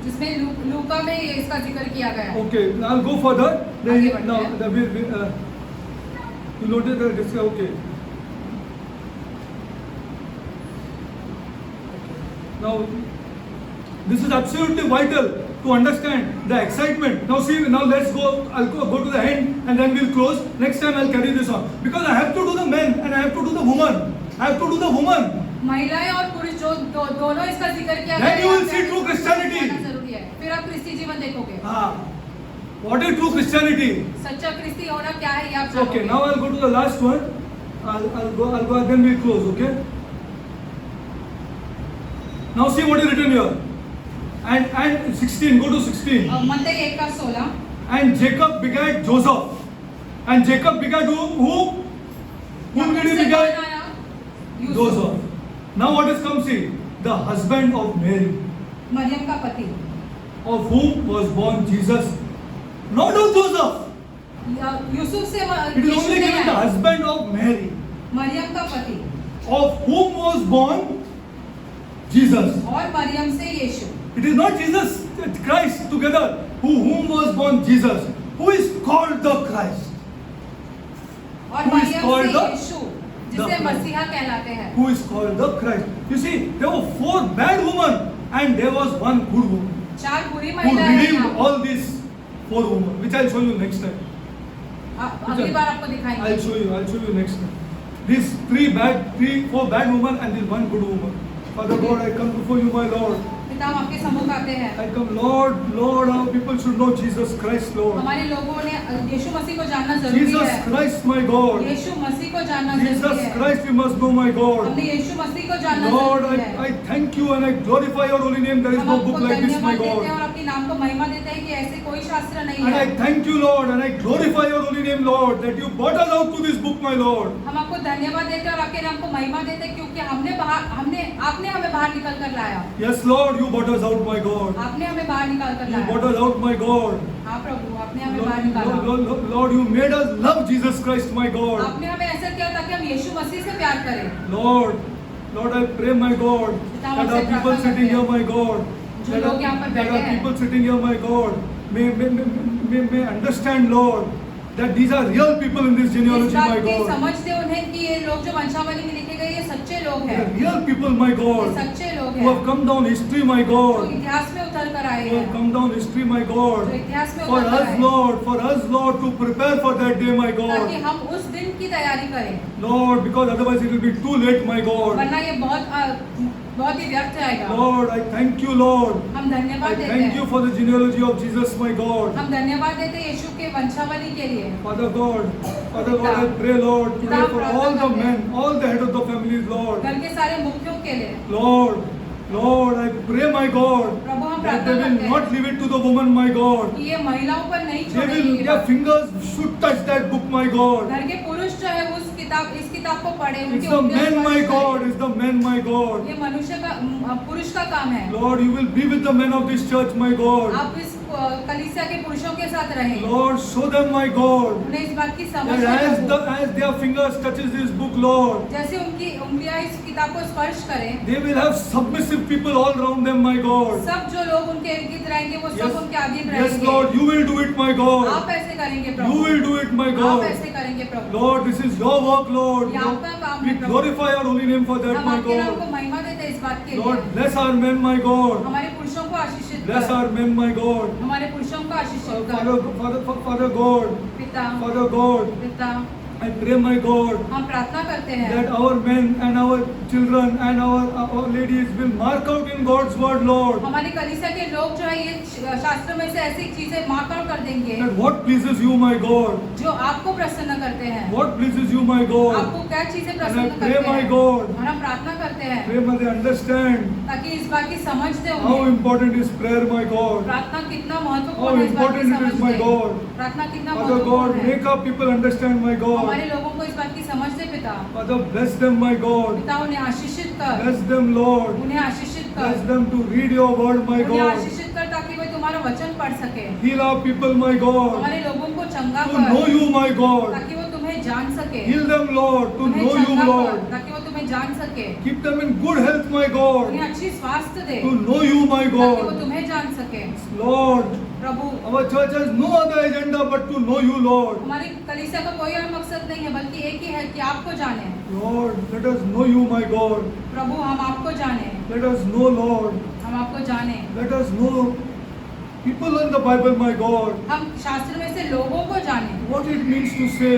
जिसमें लूका में ये इसका जिक्र किया गया है। Okay, I'll go further. आगे बढ़ते Now, हैं। you noted that this okay. Now, this is absolutely vital to understand the excitement. Now let's go. I'll go to the end and then we'll close. Next time I'll carry this on because I have to do the men and I have to do the woman. I have to do the woman. महिलाएं और पुरुष जो दोनों इसका जिक्र किया गया है। Then you will see true Christianity. जरूरी है। फिर आप क्रिस्ती जीवन देखोगे। What is true Christianity? सच्चा क्रिस्ती होना क्या है ये आप Okay, जानोगे। now I'll go to the last one. I'll go and then we'll close. Okay. Now see what is written here. And 16. Go to 16. मत्ती 1:16। And Jacob begat Joseph. And Jacob begat whom? Whom did he begat? Joseph. Now what has come? See, the husband of Mary, Maryam का पति, of whom was born Jesus, not of Joseph. Yusuf से It is only given the husband of Mary, Maryam का पति, of whom was born Jesus. और मरियम से यीशु। It is not Jesus, Christ together, whom was born Jesus. who is called the Christ, और Who is Maryam called से the- Yeshu the जिसे Christ. मसीहा कहलाते हैं। who is called the Christ. You see, there were 4 bad women and there was one good woman 4 बुरी who महिलाएं हैं redeemed यहाँ। all these 4 women, which I'll show you next time. अगली बार आपको दिखाएंगे। I'll show you next time. These 4 bad women and this one good woman. Father God, I come before you, my Lord. पिता हम आपके सम्मुख आते हैं। I come, Lord, our people should know Jesus Christ, Lord. हमारे लोगों ने यीशु मसीह को जानना जरूरी Jesus है। Christ, my God. यीशु मसीह को जानना Jesus जरूरी है। Christ, we must know, my God. हमने यीशु मसीह को जानना Lord, जरूरी है। I thank you and I glorify your holy name. There is हम no आपको book like this, my धन्यवाद देते God. हैं और आपके नाम को महिमा देते हैं कि ऐसे कोई शास्त्र नहीं And I है। thank you, Lord, and I glorify your holy name, Lord, that you brought us out to this book, my Lord. हम आपको धन्यवाद देते हैं और आपके नाम को महिमा देते हैं क्योंकि आपने हमें बाहर निकल कर लाया। Yes, Lord, you brought us out, my God. आपने हमें बाहर निकाल कर You लाया। brought us out, my God. हाँ प्रभु, आपने हमें बाहर निकाला। Lord, you made us love Jesus Christ, my God. आपने हमें ऐसा किया ताकि हम यीशु मसीह से प्यार करें। Lord, I pray, my God, that our people sitting here, my God, जो लोग यहाँ पर that बैठे our हैं। people sitting here, my God, may understand, Lord, that these are real people in this इस genealogy, बात my की God. समझ दे उन्हें कि ये लोग जो वंशावली में लिखे गए ये सच्चे लोग They हैं। are real people, my ये God, सच्चे लोग who have हैं come down history, my जो God, इतिहास में उतर कर आए who have हैं। come down history, my God, जो इतिहास में for उतर कर us, आए Lord, to prepare for that day, my ताकि God. हम उस दिन की तैयारी करें, Lord, because otherwise it will be too late, my God. वरना ये बहुत ही व्यर्थ जाएगा। Lord, I thank you, Lord. हम I धन्यवाद देते thank you हैं। for the genealogy of Jesus, my God. हम धन्यवाद देते हैं यीशु के वंशावली के लिए। Father God, I pray, Lord, today for all the men, all the head of the families, Lord. घर के सारे मुखियों के लिए Lord, I pray, my God, प्रभु हम that they प्रार्थना will करते not हैं leave it to the woman, my God. कि ये महिलाओं पर नहीं They छोड़ेगी will, ये their बात। fingers should touch that book, my God. घर के पुरुष जो है इस किताब को पढ़े It's उनके the उंगलियों men, my स्पर्श God. करें। It's the men, my God. ये मनुष्य का पुरुष का काम है। Lord, you will be with the men of this church, my God. आप इस कलीसिया के पुरुषों के साथ रहें। Lord, show them, my God, उन्हें इस बात की समझ that है as Prabhu. their fingers touches this book, Lord, जैसे उनकी उंगलियां इस किताब को स्पर्श करें, they will have submissive people all around them, my God. सब जो लोग उनके इर्द गिर्द रहेंगे वो सब उनके अधीन Yes, रहेंगे। Lord, you will do it, my God. आप ऐसे करेंगे You Prabhu. will do it, my आप God. ऐसे करेंगे प्रभु। Lord, this is your work, Lord. ये आपका काम We है प्रभु। glorify your holy name for that, हम my आपके नाम को God. महिमा देते हैं इस बात के Lord, लिए। bless our men, my God. हमारे पुरुषों को आशीषित Bless कर। our men, my God. हमारे पुरुषों को आशीषित कर। Father God, पिता Father God, पिता I pray, my God, हम प्रार्थना करते हैं that our men and our children and our ladies will mark out in God's word, Lord, हमारी कलीसिया के लोग जो है ये शास्त्रों में से ऐसी चीजें मार्क आउट कर देंगे that what pleases you, my God, जो आपको प्रसन्न करते हैं। what pleases you, my God, आपको क्या चीजें and I प्रसन्न pray, करते my हैं God, और हम प्रार्थना करते हैं pray may they understand ताकि इस बात की समझ दे how उन्हें important is prayer, my God. प्रार्थना कितना How महत्वपूर्ण है इस बात की important it is, समझ my दे God. प्रार्थना कितना Father God, महत्वपूर्ण है make our people understand, my God. हमारे लोगों को इस बात की समझ दे पिता Father, bless them, my God. पिता उन्हें आशीषित कर Bless them, Lord. उन्हें आशीषित Bless कर them to read your word, my उन्हें God. आशीषित कर ताकि वे तुम्हारा वचन पढ़ सके Heal our people, my God. हमारे लोगों को चंगा To know कर you, my God. ताकि वो तुम्हें जान सके Heal them, Lord, to उन्हें know you, चंगा कर Lord. ताकि वो तुम्हें जान सके Keep them in good health, my God. उन्हें अच्छी स्वास्थ्य दे To know you, my ताकि वो God. तुम्हें जान सके Lord, Prabhu our church has no other agenda but to know you, Lord. हमारी कलीसिया का कोई और मकसद नहीं है बल्कि एक ही है कि आपको जाने Lord, let us know you, my God. प्रभु हम आपको जाने Let us know, Lord. हम आपको जाने Let us know people in the Bible, my God. हम शास्त्र में से लोगों को जाने What it means to say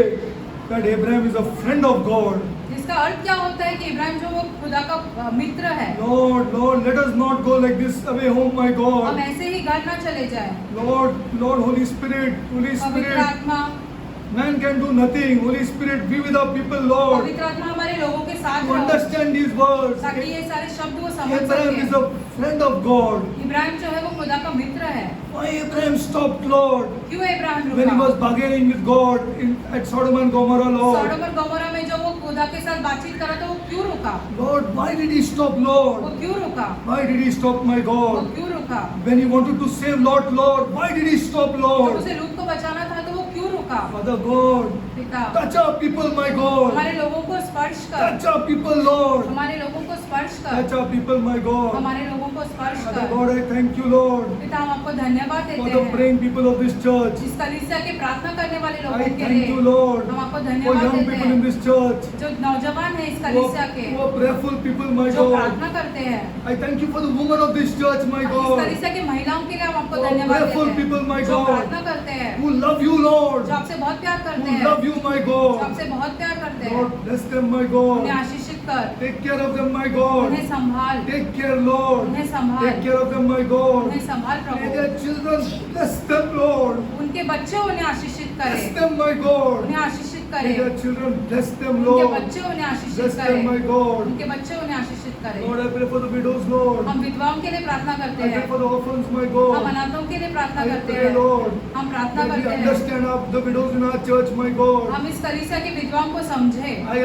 that Abraham is a friend of God. जिसका अर्थ क्या होता है कि इब्राहिम जो वो खुदा का मित्र है Lord, let us not go like this away home, my हम God. ऐसे ही घर ना चले जाए Lord, Holy Spirit, पवित्र आत्मा man can do nothing. Holy Spirit, be with our people, Lord. पवित्र आत्मा हमारे लोगों के साथ To रहो understand these words. ताकि ये सारे शब्द वो समझ Abraham is सके a friend of God. Ibrahim जो है वो खुदा का मित्र है Why Abraham stopped, Lord, क्यों इब्राहिम when he was रुका bargaining with God at Sodom and Gomorrah, Lord? सॉडोम और गोमोरा में जब वो खुदा के साथ बातचीत करा तो वो क्यों रुका Lord, why did he stop, वो Lord? क्यों रुका Why did he stop, my वो God? क्यों रुका When he wanted to save Lot, Lord, why did he stop, जब Lord? उसे लूत को बचाना था तो वो क्यों रुका Father God, पिता touch our people, my God. हमारे लोगों को स्पर्श कर Touch our people, Lord. हमारे लोगों को स्पर्श कर Touch our people, my God. हमारे लोगों को स्पर्श Father कर। God, I thank you, Lord, पिता हम आपको धन्यवाद for देते the हैं praying people of this church. इस कलीसिया के प्रार्थना करने वाले I लोगों के thank you, लिए Lord, हम आपको for धन्यवाद young देते people in हैं this church, जो नौजवान है इस who कलीसिया के are prayerful people, my जो God. प्रार्थना करते हैं। I thank you for the women of this church, my इस God, कलीसिया के महिलाओं के लिए हम आपको Oh, धन्यवाद prayerful देते people, my हैं जो God. प्रार्थना करते हैं, who love you, Lord, जो आपसे बहुत प्यार करते who हैं, love you, my जो God. आपसे बहुत प्यार करते हैं। Lord, bless them, my उन्हें God. आशीषित कर, Take care of them, my God. उन्हें संभाल, Take care, Lord. उन्हें संभाल, Take care of them, my God. उन्हें संभाल May Prabhu. their children bless them, Lord. उनके बच्चे उन्हें आशीषित Bless करें, them, my God. उन्हें आशीषित May करें, their children bless them, उनके Lord. बच्चे उन्हें आशीषित Bless them, my करें, God. उनके बच्चे उन्हें आशीषित करें। Lord, I pray for the widows, Lord. हम विधवाओं के लिए प्रार्थना I करते pray हैं, for the orphans, my हम God. अनाथों के लिए प्रार्थना I करते pray, हैं, Lord, हम प्रार्थना that we करते हैं, understand of the widows in our church, my God. हम इस कलीसिया के विधवाओं को समझे, I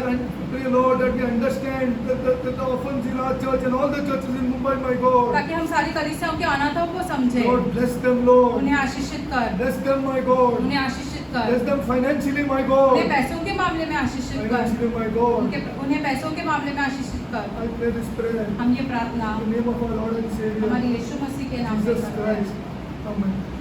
pray, Lord, that we understand the orphans in our church and all the churches in Mumbai, my God. ताकि हम सारी कलीसियाओं के अनाथों को समझे। Lord, bless them, Lord. उन्हें आशीषित कर, Bless them, my God. उन्हें आशीषित कर, Bless them financially, my उन्हें God. पैसों के मामले में आशीषित कर, Financially, my God. उन्हें पैसों के मामले में आशीषित कर। I pray this prayer in हम ये प्रार्थना the name of our Lord and Savior, हमारे यीशु मसीह के नाम से Jesus करते हैं। Christ. Amen.